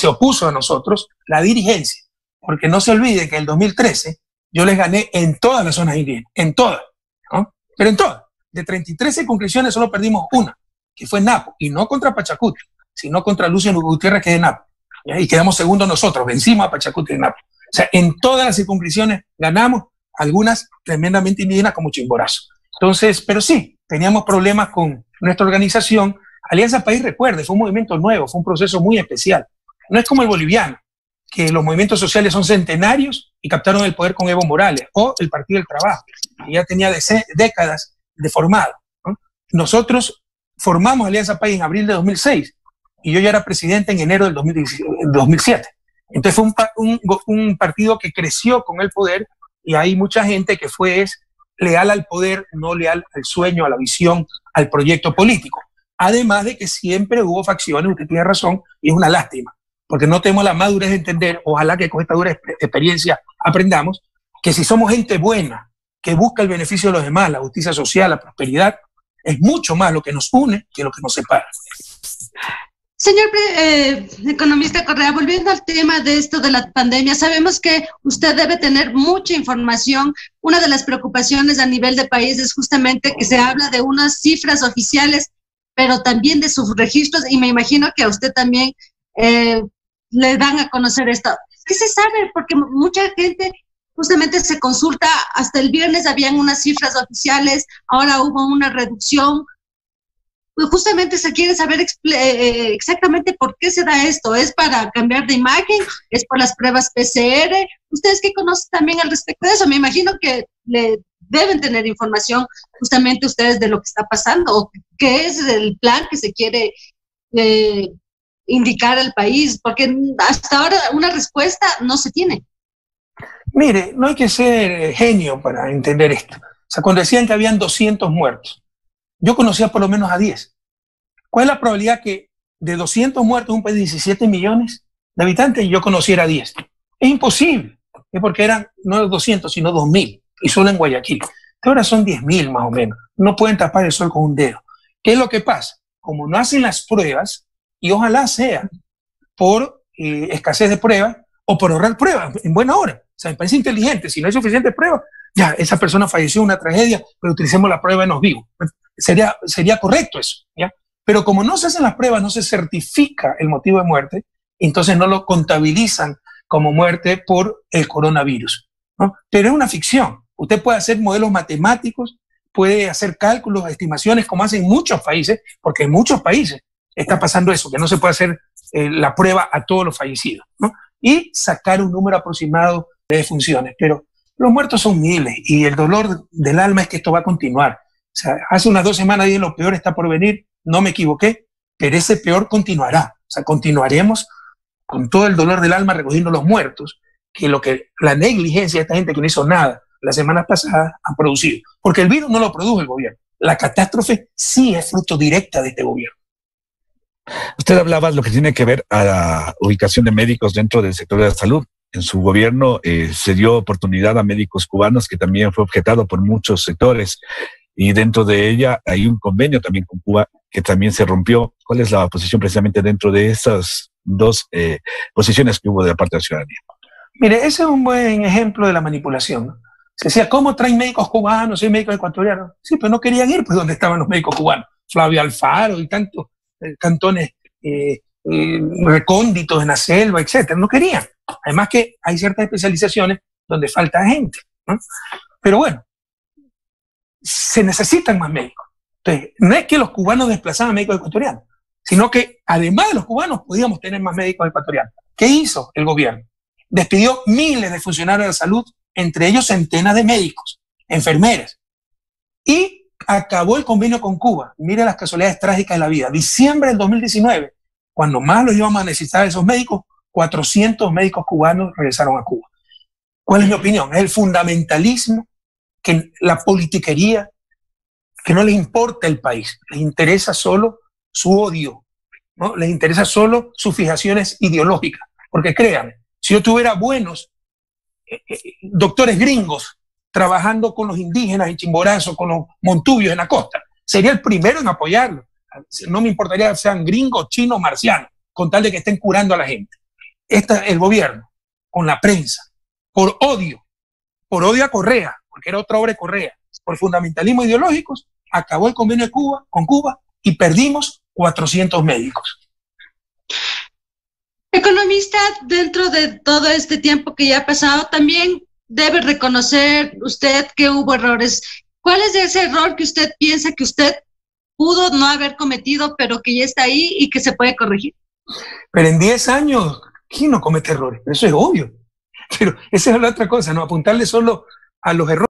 opuso a nosotros la dirigencia, porque no se olvide que en el 2013 yo les gané en todas las zonas indígenas, en todas, ¿no? Pero en todas. De 33 circunscripciones solo perdimos una, que fue Napo, y no contra Pachacuti, sino contra Lucio Gutiérrez, que es de Napo. ¿Ya? Y quedamos segundos nosotros, vencimos a Pachacuti de Napo. O sea, en todas las circunscripciones ganamos, algunas tremendamente indígenas como Chimborazo. Entonces, pero sí, teníamos problemas con nuestra organización. Alianza País, recuerde, fue un movimiento nuevo, fue un proceso muy especial. No es como el boliviano, que los movimientos sociales son centenarios y captaron el poder con Evo Morales, o el Partido del Trabajo, que ya tenía décadas de formado, ¿no? Nosotros formamos Alianza País en abril de 2006 y yo ya era presidente en enero del 2007. Entonces fue un partido que creció con el poder y hay mucha gente que fue leal al poder, no leal al sueño, a la visión, al proyecto político. Además de que siempre hubo facciones, usted tiene razón, y es una lástima, porque no tenemos la madurez de entender, ojalá que con esta dura experiencia aprendamos, que si somos gente buena, que busca el beneficio de los demás, la justicia social, la prosperidad, es mucho más lo que nos une que lo que nos separa. Señor economista Correa, volviendo al tema de esto de la pandemia, sabemos que usted debe tener mucha información. Una de las preocupaciones a nivel de país es justamente que se habla de unas cifras oficiales, pero también de sus registros, y me imagino que a usted también le dan a conocer esto. ¿Qué se sabe? Porque mucha gente justamente se consulta, hasta el viernes habían unas cifras oficiales, ahora hubo una reducción. Pues justamente se quiere saber exactamente por qué se da esto. ¿Es para cambiar de imagen? ¿Es por las pruebas PCR? ¿Ustedes qué conocen también al respecto de eso? Me imagino que le deben tener información justamente ustedes de lo que está pasando, o qué es el plan que se quiere indicar al país, porque hasta ahora una respuesta no se tiene. Mire, no hay que ser genio para entender esto. O sea, cuando decían que habían 200 muertos, yo conocía por lo menos a 10. ¿Cuál es la probabilidad que de 200 muertos en un país de 17 millones de habitantes yo conociera a 10? Es imposible. Es porque eran no 200, sino 2.000. Y solo en Guayaquil. Ahora son 10.000 más o menos. No pueden tapar el sol con un dedo. ¿Qué es lo que pasa? Como no hacen las pruebas, y ojalá sea por escasez de pruebas o por ahorrar pruebas en buena hora. O sea, me parece inteligente. Si no hay suficientes pruebas, ya, esa persona falleció, una tragedia, pero utilicemos la prueba en los vivos. Sería correcto eso, ¿ya? Pero como no se hacen las pruebas, no se certifica el motivo de muerte, entonces no lo contabilizan como muerte por el coronavirus, ¿no? Pero es una ficción. Usted puede hacer modelos matemáticos, puede hacer cálculos, estimaciones, como hacen muchos países, porque en muchos países está pasando eso, que no se puede hacer la prueba a todos los fallecidos, ¿no? Y sacar un número aproximado de defunciones. Pero los muertos son miles y el dolor del alma es que esto va a continuar. O sea, hace unas 2 semanas dije lo peor está por venir, no me equivoqué, pero ese peor continuará. O sea, continuaremos con todo el dolor del alma recogiendo los muertos, que la negligencia de esta gente que no hizo nada las semanas pasadas han producido. Porque el virus no lo produjo el gobierno. La catástrofe sí es fruto directa de este gobierno. Usted hablaba de lo que tiene que ver a la ubicación de médicos dentro del sector de la salud. En su gobierno se dio oportunidad a médicos cubanos, que también fue objetado por muchos sectores. Y dentro de ella hay un convenio también con Cuba que también se rompió. ¿Cuál es la posición precisamente dentro de esas dos posiciones que hubo de la parte de la ciudadanía? Mire, ese es un buen ejemplo de la manipulación, ¿no? Se decía, ¿cómo traen médicos cubanos y médicos ecuatorianos? Sí, pero no querían ir pues donde estaban los médicos cubanos. Flavio Alfaro y tantos cantones recónditos en la selva, etcétera. No querían. Además que hay ciertas especializaciones donde falta gente, ¿no? Pero bueno, se necesitan más médicos. Entonces, no es que los cubanos desplazaban médicos ecuatorianos, sino que además de los cubanos podíamos tener más médicos ecuatorianos. ¿Qué hizo el gobierno? Despidió miles de funcionarios de la salud, entre ellos centenas de médicos, enfermeras, y acabó el convenio con Cuba. Mire las casualidades trágicas de la vida. Diciembre del 2019, cuando más los íbamos a necesitar esos médicos, 400 médicos cubanos regresaron a Cuba. ¿Cuál es mi opinión? Es el fundamentalismo, que la politiquería, que no les importa el país, les interesa solo su odio, ¿no? Les interesa solo sus fijaciones ideológicas. Porque créanme, si yo tuviera buenos doctores gringos trabajando con los indígenas en Chimborazo, con los montubios en la costa, sería el primero en apoyarlo. No me importaría que sean gringos, chinos, marcianos, con tal de que estén curando a la gente. El gobierno, con la prensa, por odio a Correa, porque era otra obra de Correa, por fundamentalismo ideológicos, acabó el convenio de Cuba, con Cuba y perdimos 400 médicos. Economista, dentro de todo este tiempo que ya ha pasado, también debe reconocer usted que hubo errores. ¿Cuál es ese error que usted piensa que usted pudo no haber cometido, pero que ya está ahí y que se puede corregir? Pero en 10 años, ¿quién no comete errores? Eso es obvio. Pero esa es la otra cosa, ¿no? Apuntarle solo a los errores.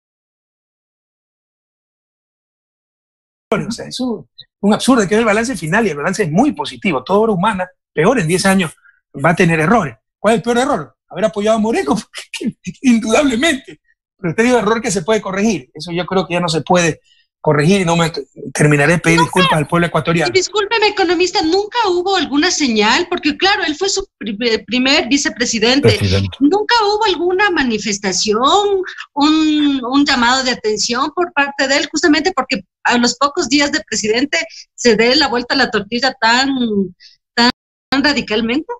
O sea, eso es un absurdo. Hay que ver el balance final y el balance es muy positivo. Toda obra humana, peor en 10 años, va a tener errores. ¿Cuál es el peor error? Haber apoyado a Moreno, indudablemente. Pero usted dijo error que se puede corregir. Eso yo creo que ya no se puede corregir y no me terminaré de pedir disculpas al pueblo ecuatoriano. Discúlpeme, economista, ¿nunca hubo alguna señal? Porque claro, él fue su primer vicepresidente. ¿Nunca hubo alguna manifestación, un llamado de atención por parte de él? Justamente porque a los pocos días de presidente se dé la vuelta a la tortilla tan radicalmente.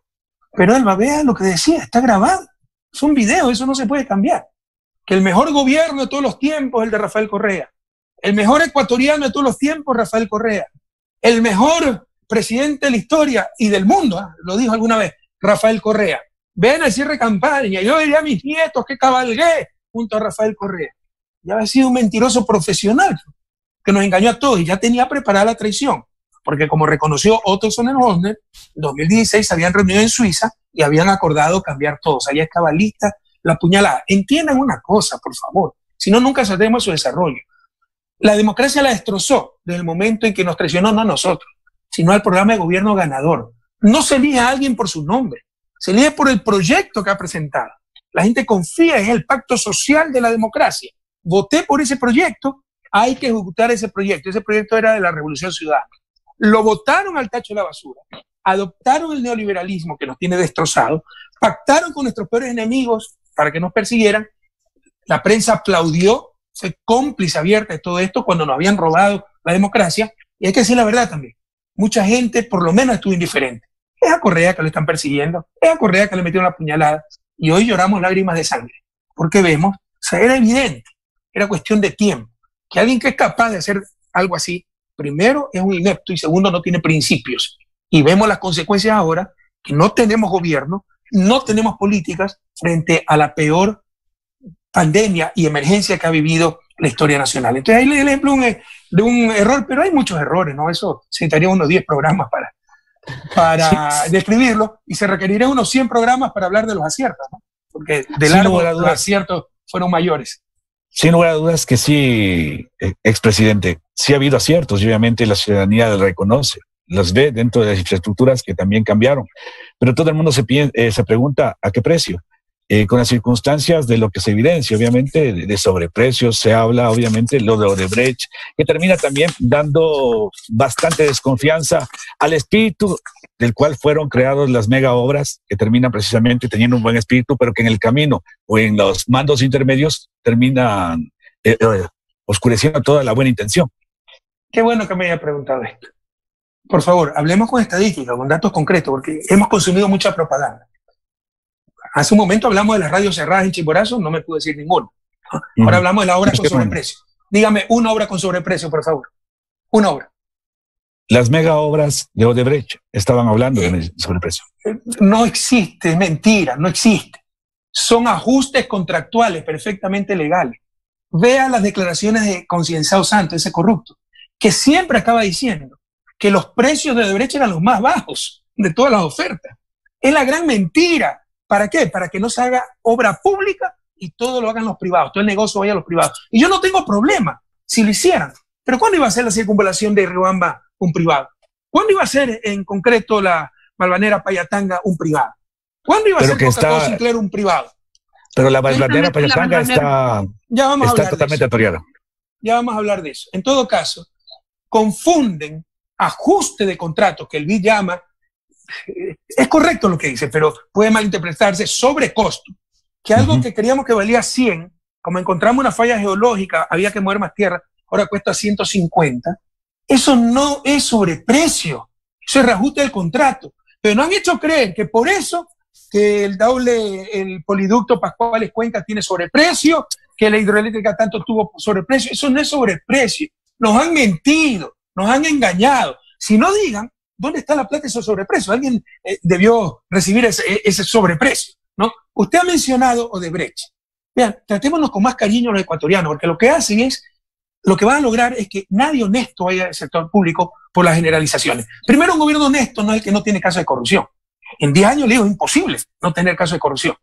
Pero Alba, vea lo que decía, está grabado. Es un video, eso no se puede cambiar. Que el mejor gobierno de todos los tiempos es el de Rafael Correa. El mejor ecuatoriano de todos los tiempos, Rafael Correa. El mejor presidente de la historia y del mundo, lo dijo alguna vez, Rafael Correa. Ven al cierre de campaña, yo diría a mis nietos que cabalgué junto a Rafael Correa. Ya había sido un mentiroso profesional que nos engañó a todos y ya tenía preparada la traición. Porque como reconoció Otto Sonnenholzer, en 2016 se habían reunido en Suiza y habían acordado cambiar todo. O sea, ya estaba lista la puñalada. Entiendan una cosa, por favor, si no, nunca saldremos su desarrollo. La democracia la destrozó desde el momento en que nos traicionó, no a nosotros, sino al programa de gobierno ganador. No se elige a alguien por su nombre, se elige por el proyecto que ha presentado. La gente confía en el pacto social de la democracia. Voté por ese proyecto, hay que ejecutar ese proyecto. Ese proyecto era de la Revolución Ciudadana. Lo votaron al tacho de la basura, adoptaron el neoliberalismo que nos tiene destrozado, pactaron con nuestros peores enemigos para que nos persiguieran. La prensa aplaudió, fue cómplice abierta de todo esto cuando nos habían robado la democracia. Y hay que decir la verdad también. Mucha gente por lo menos estuvo indiferente. Es a Correa que lo están persiguiendo, es a Correa que le metieron la puñalada y hoy lloramos lágrimas de sangre. Porque vemos, o sea, era evidente, era cuestión de tiempo, que alguien que es capaz de hacer algo así, primero es un inepto y segundo no tiene principios. Y vemos las consecuencias ahora, que no tenemos gobierno, no tenemos políticas frente a la peor pandemia y emergencia que ha vivido la historia nacional. Entonces ahí le doy el ejemplo de un error, pero hay muchos errores, ¿no? Eso se necesitaría unos 10 programas para describirlo y se requerirían unos 100 programas para hablar de los aciertos, ¿no? Porque de largo los aciertos fueron mayores. Sin lugar a dudas que sí, expresidente, sí ha habido aciertos y obviamente la ciudadanía los reconoce, los ve dentro de las infraestructuras que también cambiaron, pero todo el mundo se pregunta ¿a qué precio? Con las circunstancias de lo que se evidencia, obviamente, de sobreprecios, se habla, obviamente, lo de Odebrecht, que termina también dando bastante desconfianza al espíritu del cual fueron creadas las mega obras, que terminan precisamente teniendo un buen espíritu, pero que en el camino o en los mandos intermedios terminan oscureciendo toda la buena intención. Qué bueno que me haya preguntado esto. Por favor, hablemos con estadísticas, con datos concretos, porque hemos consumido mucha propaganda. Hace un momento hablamos de las radios cerradas en Chimborazo, no me pude decir ninguno. Ahora hablamos de la obra con sobreprecio. Dígame una obra con sobreprecio, por favor. Una obra. Las mega obras de Odebrecht estaban hablando de sobreprecio. No existe, es mentira, no existe. Son ajustes contractuales perfectamente legales. Vea las declaraciones de Concienzado Santos, ese corrupto, que siempre acaba diciendo que los precios de Odebrecht eran los más bajos de todas las ofertas. Es la gran mentira. ¿Para qué? Para que no se haga obra pública y todo lo hagan los privados, todo el negocio vaya a los privados. Y yo no tengo problema si lo hicieran. Pero ¿cuándo iba a ser la circunvalación de Riobamba un privado? ¿Cuándo iba a ser en concreto la Valvanera Payatanga un privado? ¿Cuándo iba a ser Coca-Cola Sinclair un privado? Pero la Valvanera Payatanga está totalmente atoriada. Ya vamos a hablar de eso. En todo caso, confunden ajuste de contrato, que el BID llama. Es correcto lo que dice, pero puede malinterpretarse sobre costo. Que algo que creíamos que valía 100, como encontramos una falla geológica, había que mover más tierra, ahora cuesta 150. Eso no es sobreprecio, eso es reajuste del contrato. pero no han hecho creer que por eso que el poliducto Pascuales Cuenca tiene sobreprecio, que la hidroeléctrica tanto tuvo sobreprecio. Eso no es sobreprecio. Nos han mentido, nos han engañado. Si no, digan dónde está la plata de esos sobreprecios. Alguien debió recibir ese sobreprecio, ¿no? Usted ha mencionado Odebrecht. Vean, tratémonos con más cariño los ecuatorianos, porque lo que van a lograr es que nadie honesto vaya al sector público por las generalizaciones. Primero, un gobierno honesto no es el que no tiene caso de corrupción. En 10 años, le digo, es imposible no tener caso de corrupción.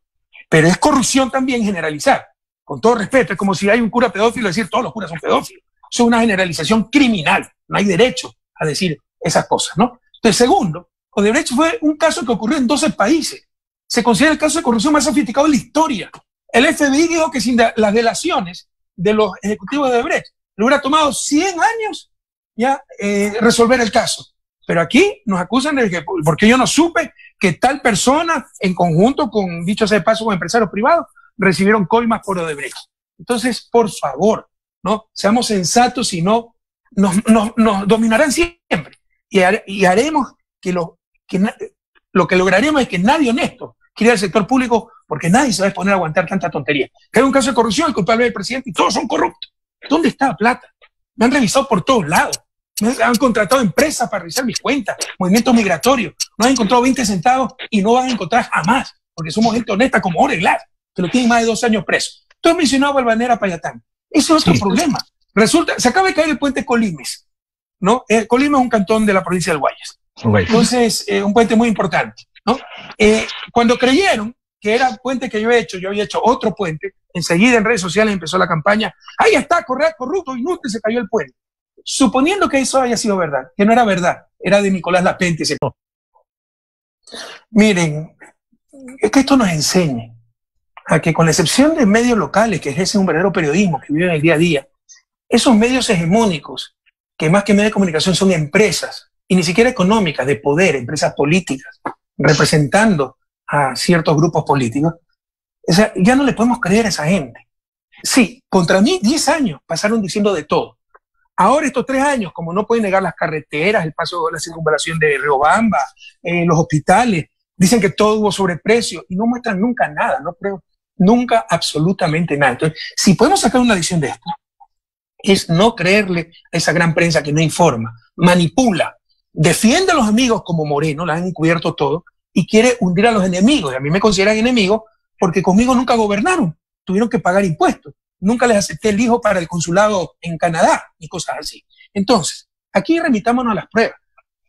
Pero es corrupción también generalizar. Con todo respeto, es como si hay un cura pedófilo decir todos los curas son pedófilos. Eso es una generalización criminal. No hay derecho a decir esas cosas, ¿no? Entonces, segundo, Odebrecht fue un caso que ocurrió en 12 países. Se considera el caso de corrupción más sofisticado de la historia. El FBI dijo que sin las delaciones de los ejecutivos de Odebrecht le hubiera tomado 100 años ya resolver el caso. Pero aquí nos acusan de que, porque yo no supe que tal persona, en conjunto con, dicho sea de paso, con empresarios privados, recibieron coimas por Odebrecht. Entonces, por favor, ¿no? Seamos sensatos y no nos dominarán siempre. Y haremos que lo que lograremos es que nadie honesto quiera el sector público, porque nadie se va a exponer a aguantar tanta tontería. Que hay un caso de corrupción, el culpable es el presidente y todos son corruptos. ¿Dónde está la plata? Me han revisado por todos lados. Me han contratado empresas para revisar mis cuentas, movimientos migratorios. No han encontrado 20 centavos y no van a encontrar jamás, porque somos gente honesta como Oreglar, que lo tienen más de 2 años preso. Tú has mencionado a Valvanera Payatán. Eso es otro problema. Resulta, se acaba de caer el puente Colimes, ¿no? Colimes es un cantón de la provincia del Guayas. Entonces, un puente muy importante, ¿no? Cuando creyeron que era el puente que yo había hecho otro puente, enseguida en redes sociales empezó la campaña, ahí está, corrupto, inútil, se cayó el puente. Suponiendo que eso haya sido verdad, que no era verdad, era de Nicolás Lapente. Miren, es que esto nos enseña a que, con la excepción de medios locales que ejercen un verdadero periodismo, que viven el día a día, esos medios hegemónicos, que más que medios de comunicación son empresas, y ni siquiera económicas, de poder, empresas políticas, representando a ciertos grupos políticos, o sea, ya no le podemos creer a esa gente. Sí, contra mí 10 años pasaron diciendo de todo. Ahora estos 3 años, como no pueden negar las carreteras, el paso de la circunvalación de Riobamba, los hospitales, dicen que todo hubo sobreprecio y no muestran nunca nada, no creo, nunca absolutamente nada. Entonces, si podemos sacar una lección de esto, es no creerle a esa gran prensa que no informa, manipula, defiende a los amigos como Moreno, la han encubierto todo, y quiere hundir a los enemigos. Y a mí me consideran enemigos porque conmigo nunca gobernaron, tuvieron que pagar impuestos. Nunca les acepté el hijo para el consulado en Canadá y cosas así. Entonces, aquí remitámonos a las pruebas.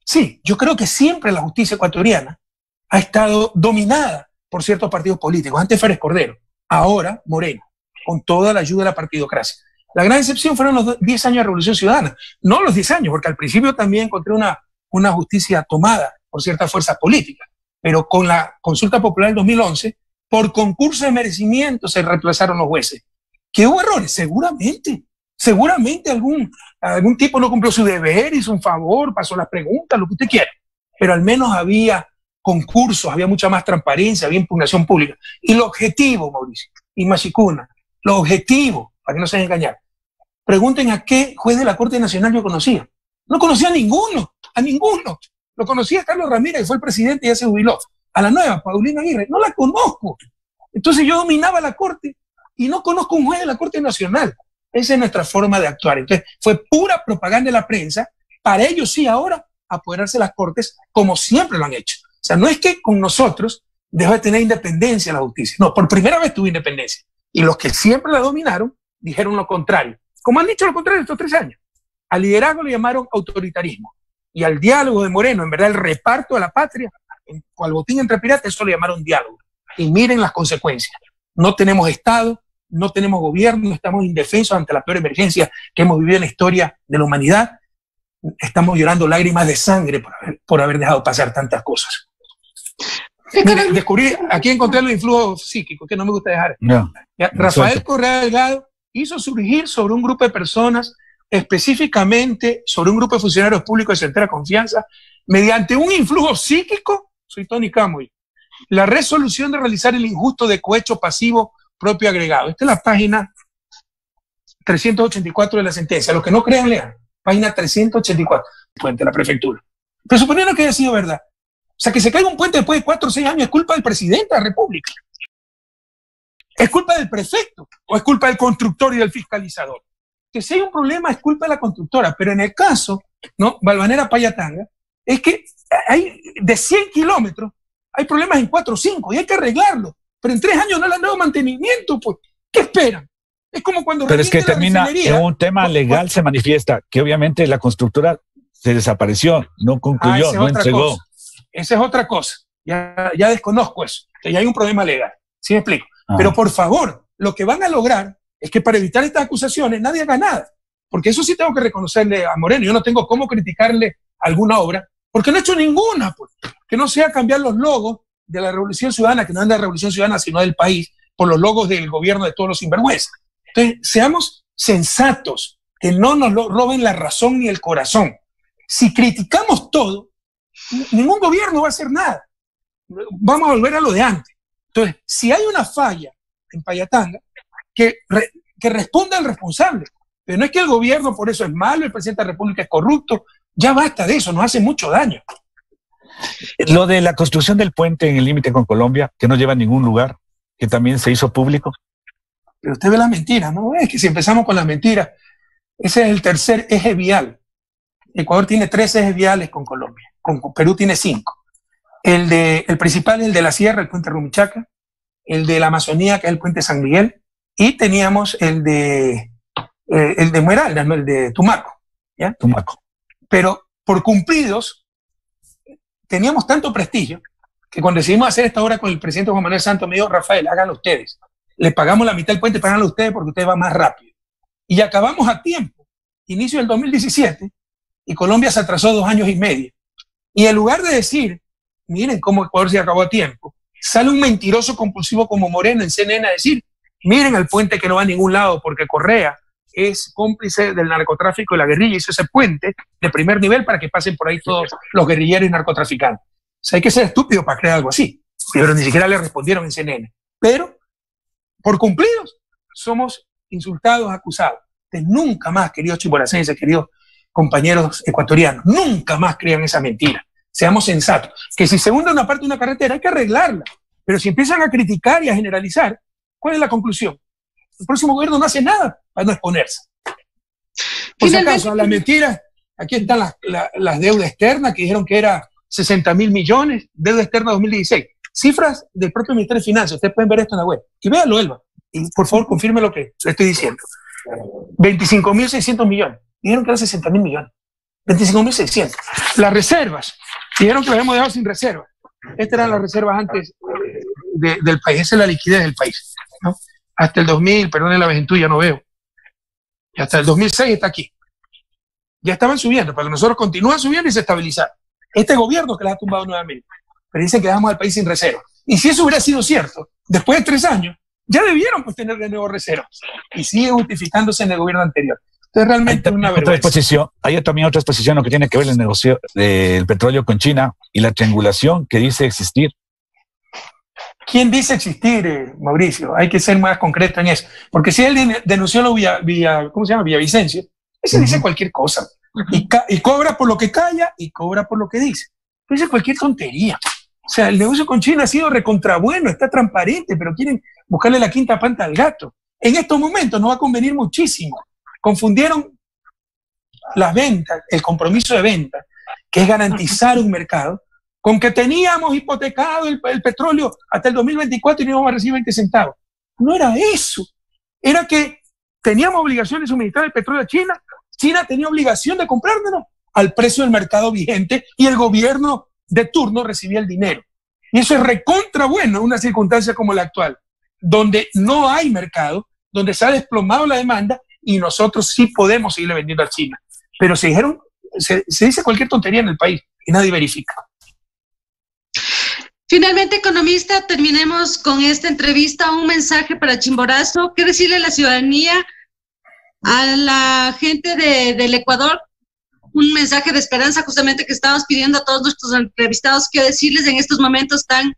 Sí, yo creo que siempre la justicia ecuatoriana ha estado dominada por ciertos partidos políticos. Antes Férez Cordero, ahora Moreno, con toda la ayuda de la partidocracia. La gran excepción fueron los 10 años de Revolución Ciudadana. No los 10 años, porque al principio también encontré una justicia tomada por ciertas fuerzas políticas. Pero con la consulta popular del 2011, por concurso de merecimiento se reemplazaron los jueces. ¿Que hubo errores? Seguramente algún tipo no cumplió su deber, hizo un favor, pasó las preguntas, lo que usted quiera. Pero al menos había concursos, había mucha más transparencia, había impugnación pública. Y lo objetivo, Mauricio, y Machicuna, lo objetivo, para que no se engañar, pregunten a qué juez de la Corte Nacional yo conocía. No conocía a ninguno. Lo conocía a Carlos Ramírez, que fue el presidente y ya se jubiló. A la nueva, Paulina Aguirre, no la conozco. Entonces yo dominaba la Corte y no conozco un juez de la Corte Nacional. Esa es nuestra forma de actuar. Entonces fue pura propaganda de la prensa para ellos sí ahora apoderarse de las Cortes como siempre lo han hecho. O sea, no es que con nosotros dejó de tener independencia la justicia. No, por primera vez tuvo independencia. Y los que siempre la dominaron dijeron lo contrario. Como han dicho lo contrario estos 3 años. Al liderazgo le llamaron autoritarismo. Y al diálogo de Moreno, en verdad el reparto de la patria, al botín entre piratas, eso le llamaron diálogo. Y miren las consecuencias. No tenemos Estado, no tenemos gobierno, estamos indefensos ante la peor emergencia que hemos vivido en la historia de la humanidad. Estamos llorando lágrimas de sangre por haber dejado pasar tantas cosas. Mire, descubrí, aquí encontré los influjos psíquicos que no me gusta dejar. No, Rafael Correa Delgado hizo surgir sobre un grupo de personas, específicamente sobre un grupo de funcionarios públicos de certera confianza, mediante un influjo psíquico, soy Tony Camoy, la resolución de realizar el injusto de cohecho pasivo propio agregado. Esta es la página 384 de la sentencia. Los que no crean, lean. Página 384, fuente de la prefectura. Pero suponiendo que haya sido verdad, sea, que se caiga un puente después de 4 o 6 años es culpa del presidente de la República. ¿Es culpa del prefecto o es culpa del constructor y del fiscalizador? Que si hay un problema es culpa de la constructora, pero en el caso, ¿no? Valvanera-Payatanga, es que hay de 100 kilómetros, hay problemas en 4 o 5 y hay que arreglarlo, pero en 3 años no le han dado mantenimiento, pues, ¿qué esperan? Es como cuando... Pero es que termina en un tema legal, se manifiesta que obviamente la constructora se desapareció, no concluyó, no entregó. Esa es otra cosa, ya desconozco eso, que ya hay un problema legal, ¿sí me explico? Pero por favor, lo que van a lograr es que para evitar estas acusaciones nadie haga nada, porque eso sí tengo que reconocerle a Moreno, yo no tengo cómo criticarle alguna obra, porque no he hecho ninguna, pues, que no sea cambiar los logos de la Revolución Ciudadana, que no es de la Revolución Ciudadana, sino del país, por los logos del gobierno de todos los sinvergüenzas. Entonces, seamos sensatos, que no nos roben la razón ni el corazón. Si criticamos todo, ningún gobierno va a hacer nada. Vamos a volver a lo de antes. Entonces, si hay una falla en Payatanga, que responda el responsable. Pero no es que el gobierno por eso es malo, el presidente de la República es corrupto. Ya basta de eso, nos hace mucho daño. Lo de la construcción del puente en el límite con Colombia, que no lleva a ningún lugar, que también se hizo público. Pero usted ve las mentiras, ¿no? Es que si empezamos con las mentiras, ese es el tercer eje vial. Ecuador tiene 3 ejes viales con Colombia, con Perú tiene 5. El principal es el de la Sierra, el puente Rumichaca, el de la Amazonía, que es el puente San Miguel, y teníamos el de Esmeralda, ¿no? El de Tumaco, ¿ya? Tumaco. Pero por cumplidos, teníamos tanto prestigio que cuando decidimos hacer esta obra con el presidente Juan Manuel Santos, me dijo, Rafael, háganlo ustedes. Les pagamos la mitad del puente, páganlo ustedes porque ustedes van más rápido. Y acabamos a tiempo, inicio del 2017, y Colombia se atrasó 2 años y medio. Y en lugar de decir, miren cómo Ecuador se acabó a tiempo, sale un mentiroso compulsivo como Moreno en CNN a decir, miren el puente que no va a ningún lado porque Correa es cómplice del narcotráfico y la guerrilla, hizo ese puente de primer nivel para que pasen por ahí todos los guerrilleros y narcotraficantes. O sea, hay que ser estúpido para creer algo así. Pero ni siquiera le respondieron en CNN. Pero, por cumplidos, somos insultados, acusados. Entonces, nunca más, queridos chimboracenses, queridos compañeros ecuatorianos, nunca más crean esa mentira. Seamos sensatos. Que si se hunde una parte de una carretera, hay que arreglarla. Pero si empiezan a criticar y a generalizar, ¿cuál es la conclusión? El próximo gobierno no hace nada para no exponerse. Por si acaso, a las mentiras, aquí están las deudas externas que dijeron que era 60.000 millones, deuda externa 2016. Cifras del propio Ministerio de Finanzas, ustedes pueden ver esto en la web. Y véanlo, Elba, y por favor confirme lo que le estoy diciendo. 25.600 millones, dijeron que eran 60.000 millones. 25.600. Las reservas, dijeron que lo habíamos dejado sin reservas. Estas eran las reservas antes del país, esa es la liquidez del país, ¿no? Hasta el 2000, perdón la vejentud, ya no veo. Y hasta el 2006 está aquí. Ya estaban subiendo, pero nosotros continúan subiendo y se estabilizaron. Este gobierno que las ha tumbado nuevamente. Pero dicen que dejamos al país sin reservas. Y si eso hubiera sido cierto, después de 3 años, ya debieron pues tener de nuevo reservas. Y sigue justificándose en el gobierno anterior. Entonces realmente es una vergüenza. Hay también otra exposición, lo que tiene que ver el negocio del petróleo con China y la triangulación que dice existir. ¿Quién dice existir, Mauricio? Hay que ser más concreto en eso. Porque si él denunció lo ¿cómo se llama? Villavicencio, ese dice cualquier cosa. Y cobra por lo que calla y cobra por lo que dice. Dice cualquier tontería. O sea, el negocio con China ha sido recontrabueno, está transparente, pero quieren buscarle la quinta pata al gato. En estos momentos nos va a convenir muchísimo. Confundieron las ventas, el compromiso de venta, que es garantizar un mercado, con que teníamos hipotecado el petróleo hasta el 2024 y no íbamos a recibir 20 centavos. No era eso. Era que teníamos obligación de suministrar el petróleo a China. China tenía obligación de comprármelo al precio del mercado vigente y el gobierno de turno recibía el dinero. Y eso es recontra bueno en una circunstancia como la actual, donde no hay mercado, donde se ha desplomado la demanda y nosotros sí podemos seguirle vendiendo a China. Pero se dice cualquier tontería en el país y nadie verifica. Finalmente, economista, terminemos con esta entrevista. Un mensaje para Chimborazo. ¿Qué decirle a la ciudadanía, a la gente del Ecuador? Un mensaje de esperanza justamente que estamos pidiendo a todos nuestros entrevistados. ¿Qué decirles en estos momentos tan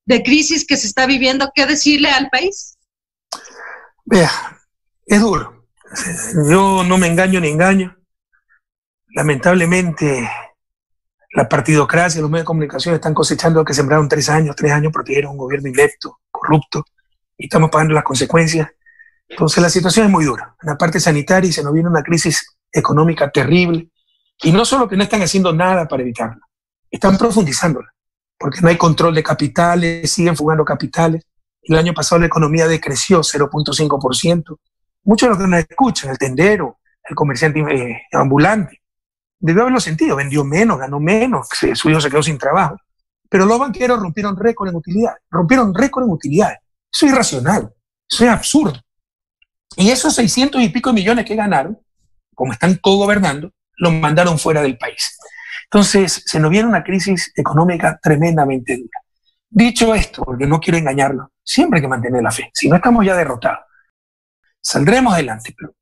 de crisis que se está viviendo? ¿Qué decirle al país? Vea, es duro. Yo no me engaño ni engaño. Lamentablemente La partidocracia, los medios de comunicación están cosechando lo que sembraron 3 años, protegieron un gobierno inepto, corrupto, y estamos pagando las consecuencias. Entonces la situación es muy dura. En la parte sanitaria se nos viene una crisis económica terrible, y no solo que no están haciendo nada para evitarla, están profundizándola, porque no hay control de capitales, siguen fugando capitales. El año pasado la economía decreció 0.5%. Muchos de los que nos escuchan, el tendero, el comerciante ambulante, debió haberlo sentido, vendió menos, ganó menos, su hijo se quedó sin trabajo. Pero los banqueros rompieron récord en utilidades, Eso es irracional, eso es absurdo. Y esos 600 y pico millones que ganaron, como están co-gobernando, los mandaron fuera del país. Entonces, se nos viene una crisis económica tremendamente dura. Dicho esto, porque no quiero engañarlo, siempre hay que mantener la fe. Si no, estamos ya derrotados. Saldremos adelante, pero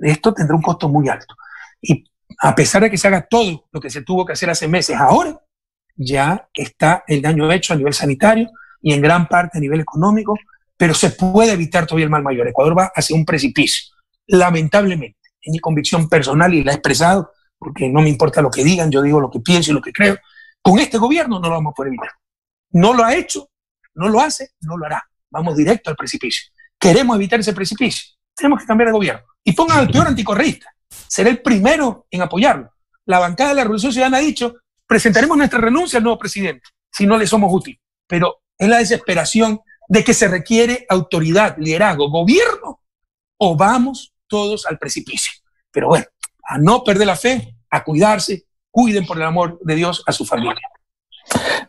esto tendrá un costo muy alto. Y a pesar de que se haga todo lo que se tuvo que hacer hace meses, ahora ya está el daño hecho a nivel sanitario y en gran parte a nivel económico, pero se puede evitar todavía el mal mayor. Ecuador va hacia un precipicio. Lamentablemente, en mi convicción personal, y la he expresado, porque no me importa lo que digan, yo digo lo que pienso y lo que creo, con este gobierno no lo vamos a poder evitar. No lo ha hecho, no lo hace, no lo hará. Vamos directo al precipicio. Queremos evitar ese precipicio. Tenemos que cambiar de gobierno. Y pongan al peor anticorreísta. Seré el primero en apoyarlo. La bancada de la Revolución Ciudadana ha dicho, presentaremos nuestra renuncia al nuevo presidente si no le somos útiles. Pero es la desesperación de que se requiere autoridad, liderazgo, gobierno, o vamos todos al precipicio. Pero bueno, a no perder la fe, a cuidarse, cuiden por el amor de Dios a su familia.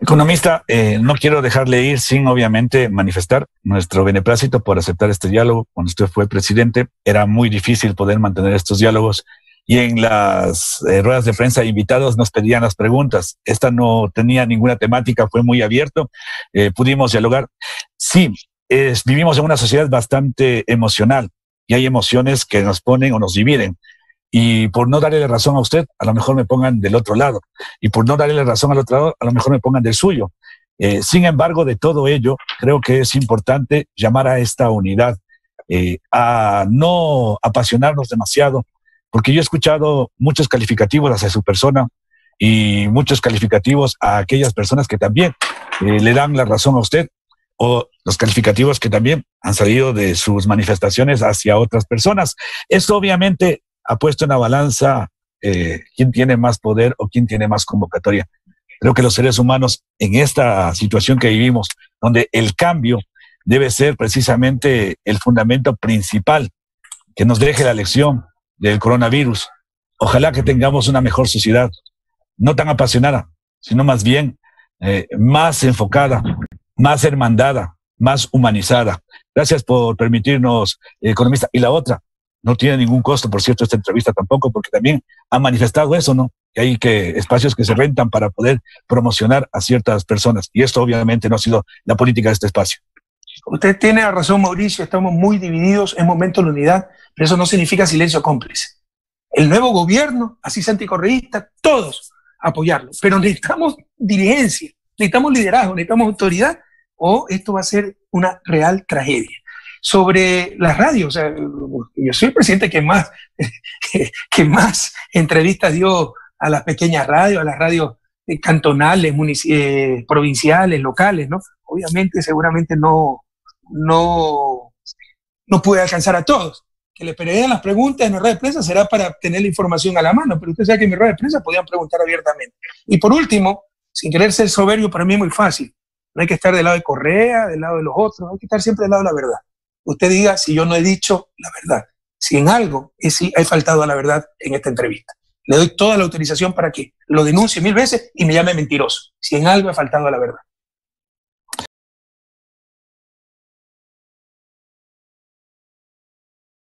Economista, no quiero dejarle ir sin obviamente manifestar nuestro beneplácito por aceptar este diálogo. Cuando usted fue presidente era muy difícil poder mantener estos diálogos y en las ruedas de prensa invitados nos pedían las preguntas. Esta no tenía ninguna temática, fue muy abierto, pudimos dialogar. Sí, vivimos en una sociedad bastante emocional y hay emociones que nos ponen o nos dividen. Y por no darle la razón a usted, a lo mejor me pongan del otro lado. Y por no darle la razón al otro lado, a lo mejor me pongan del suyo. Sin embargo, de todo ello, creo que es importante llamar a esta unidad, a no apasionarnos demasiado, porque yo he escuchado muchos calificativos hacia su persona y muchos calificativos a aquellas personas que también le dan la razón a usted, o los calificativos que también han salido de sus manifestaciones hacia otras personas. Esto obviamente ha puesto en la balanza quién tiene más poder o quién tiene más convocatoria. Creo que los seres humanos en esta situación que vivimos, donde el cambio debe ser precisamente el fundamento principal que nos deje la lección del coronavirus. Ojalá que tengamos una mejor sociedad, no tan apasionada, sino más bien más enfocada, más hermandada, más humanizada. Gracias por permitirnos, economista. Y la otra, no tiene ningún costo, por cierto, esta entrevista tampoco, porque también han manifestado eso, ¿no? Que hay espacios que se rentan para poder promocionar a ciertas personas. Y esto obviamente no ha sido la política de este espacio. Usted tiene razón, Mauricio, estamos muy divididos, es momento de unidad, pero eso no significa silencio cómplice. El nuevo gobierno, así sea anticorreísta, todos apoyarlo, pero necesitamos dirigencia, necesitamos liderazgo, necesitamos autoridad, o esto va a ser una real tragedia. Sobre las radios, o sea, yo soy el presidente que más entrevistas dio a las pequeñas radios, a las radios cantonales, provinciales, locales, ¿no? Obviamente, seguramente no pude alcanzar a todos. Que le pedirán las preguntas en la rueda de prensa será para tener la información a la mano, pero usted sabe que en mi rueda de prensa podían preguntar abiertamente. Y por último, sin querer ser soberbio, para mí es muy fácil. No hay que estar del lado de Correa, del lado de los otros, hay que estar siempre del lado de la verdad. Usted diga si yo no he dicho la verdad, si en algo he faltado a la verdad en esta entrevista. Le doy toda la autorización para que lo denuncie 1000 veces y me llame mentiroso, si en algo he faltado a la verdad.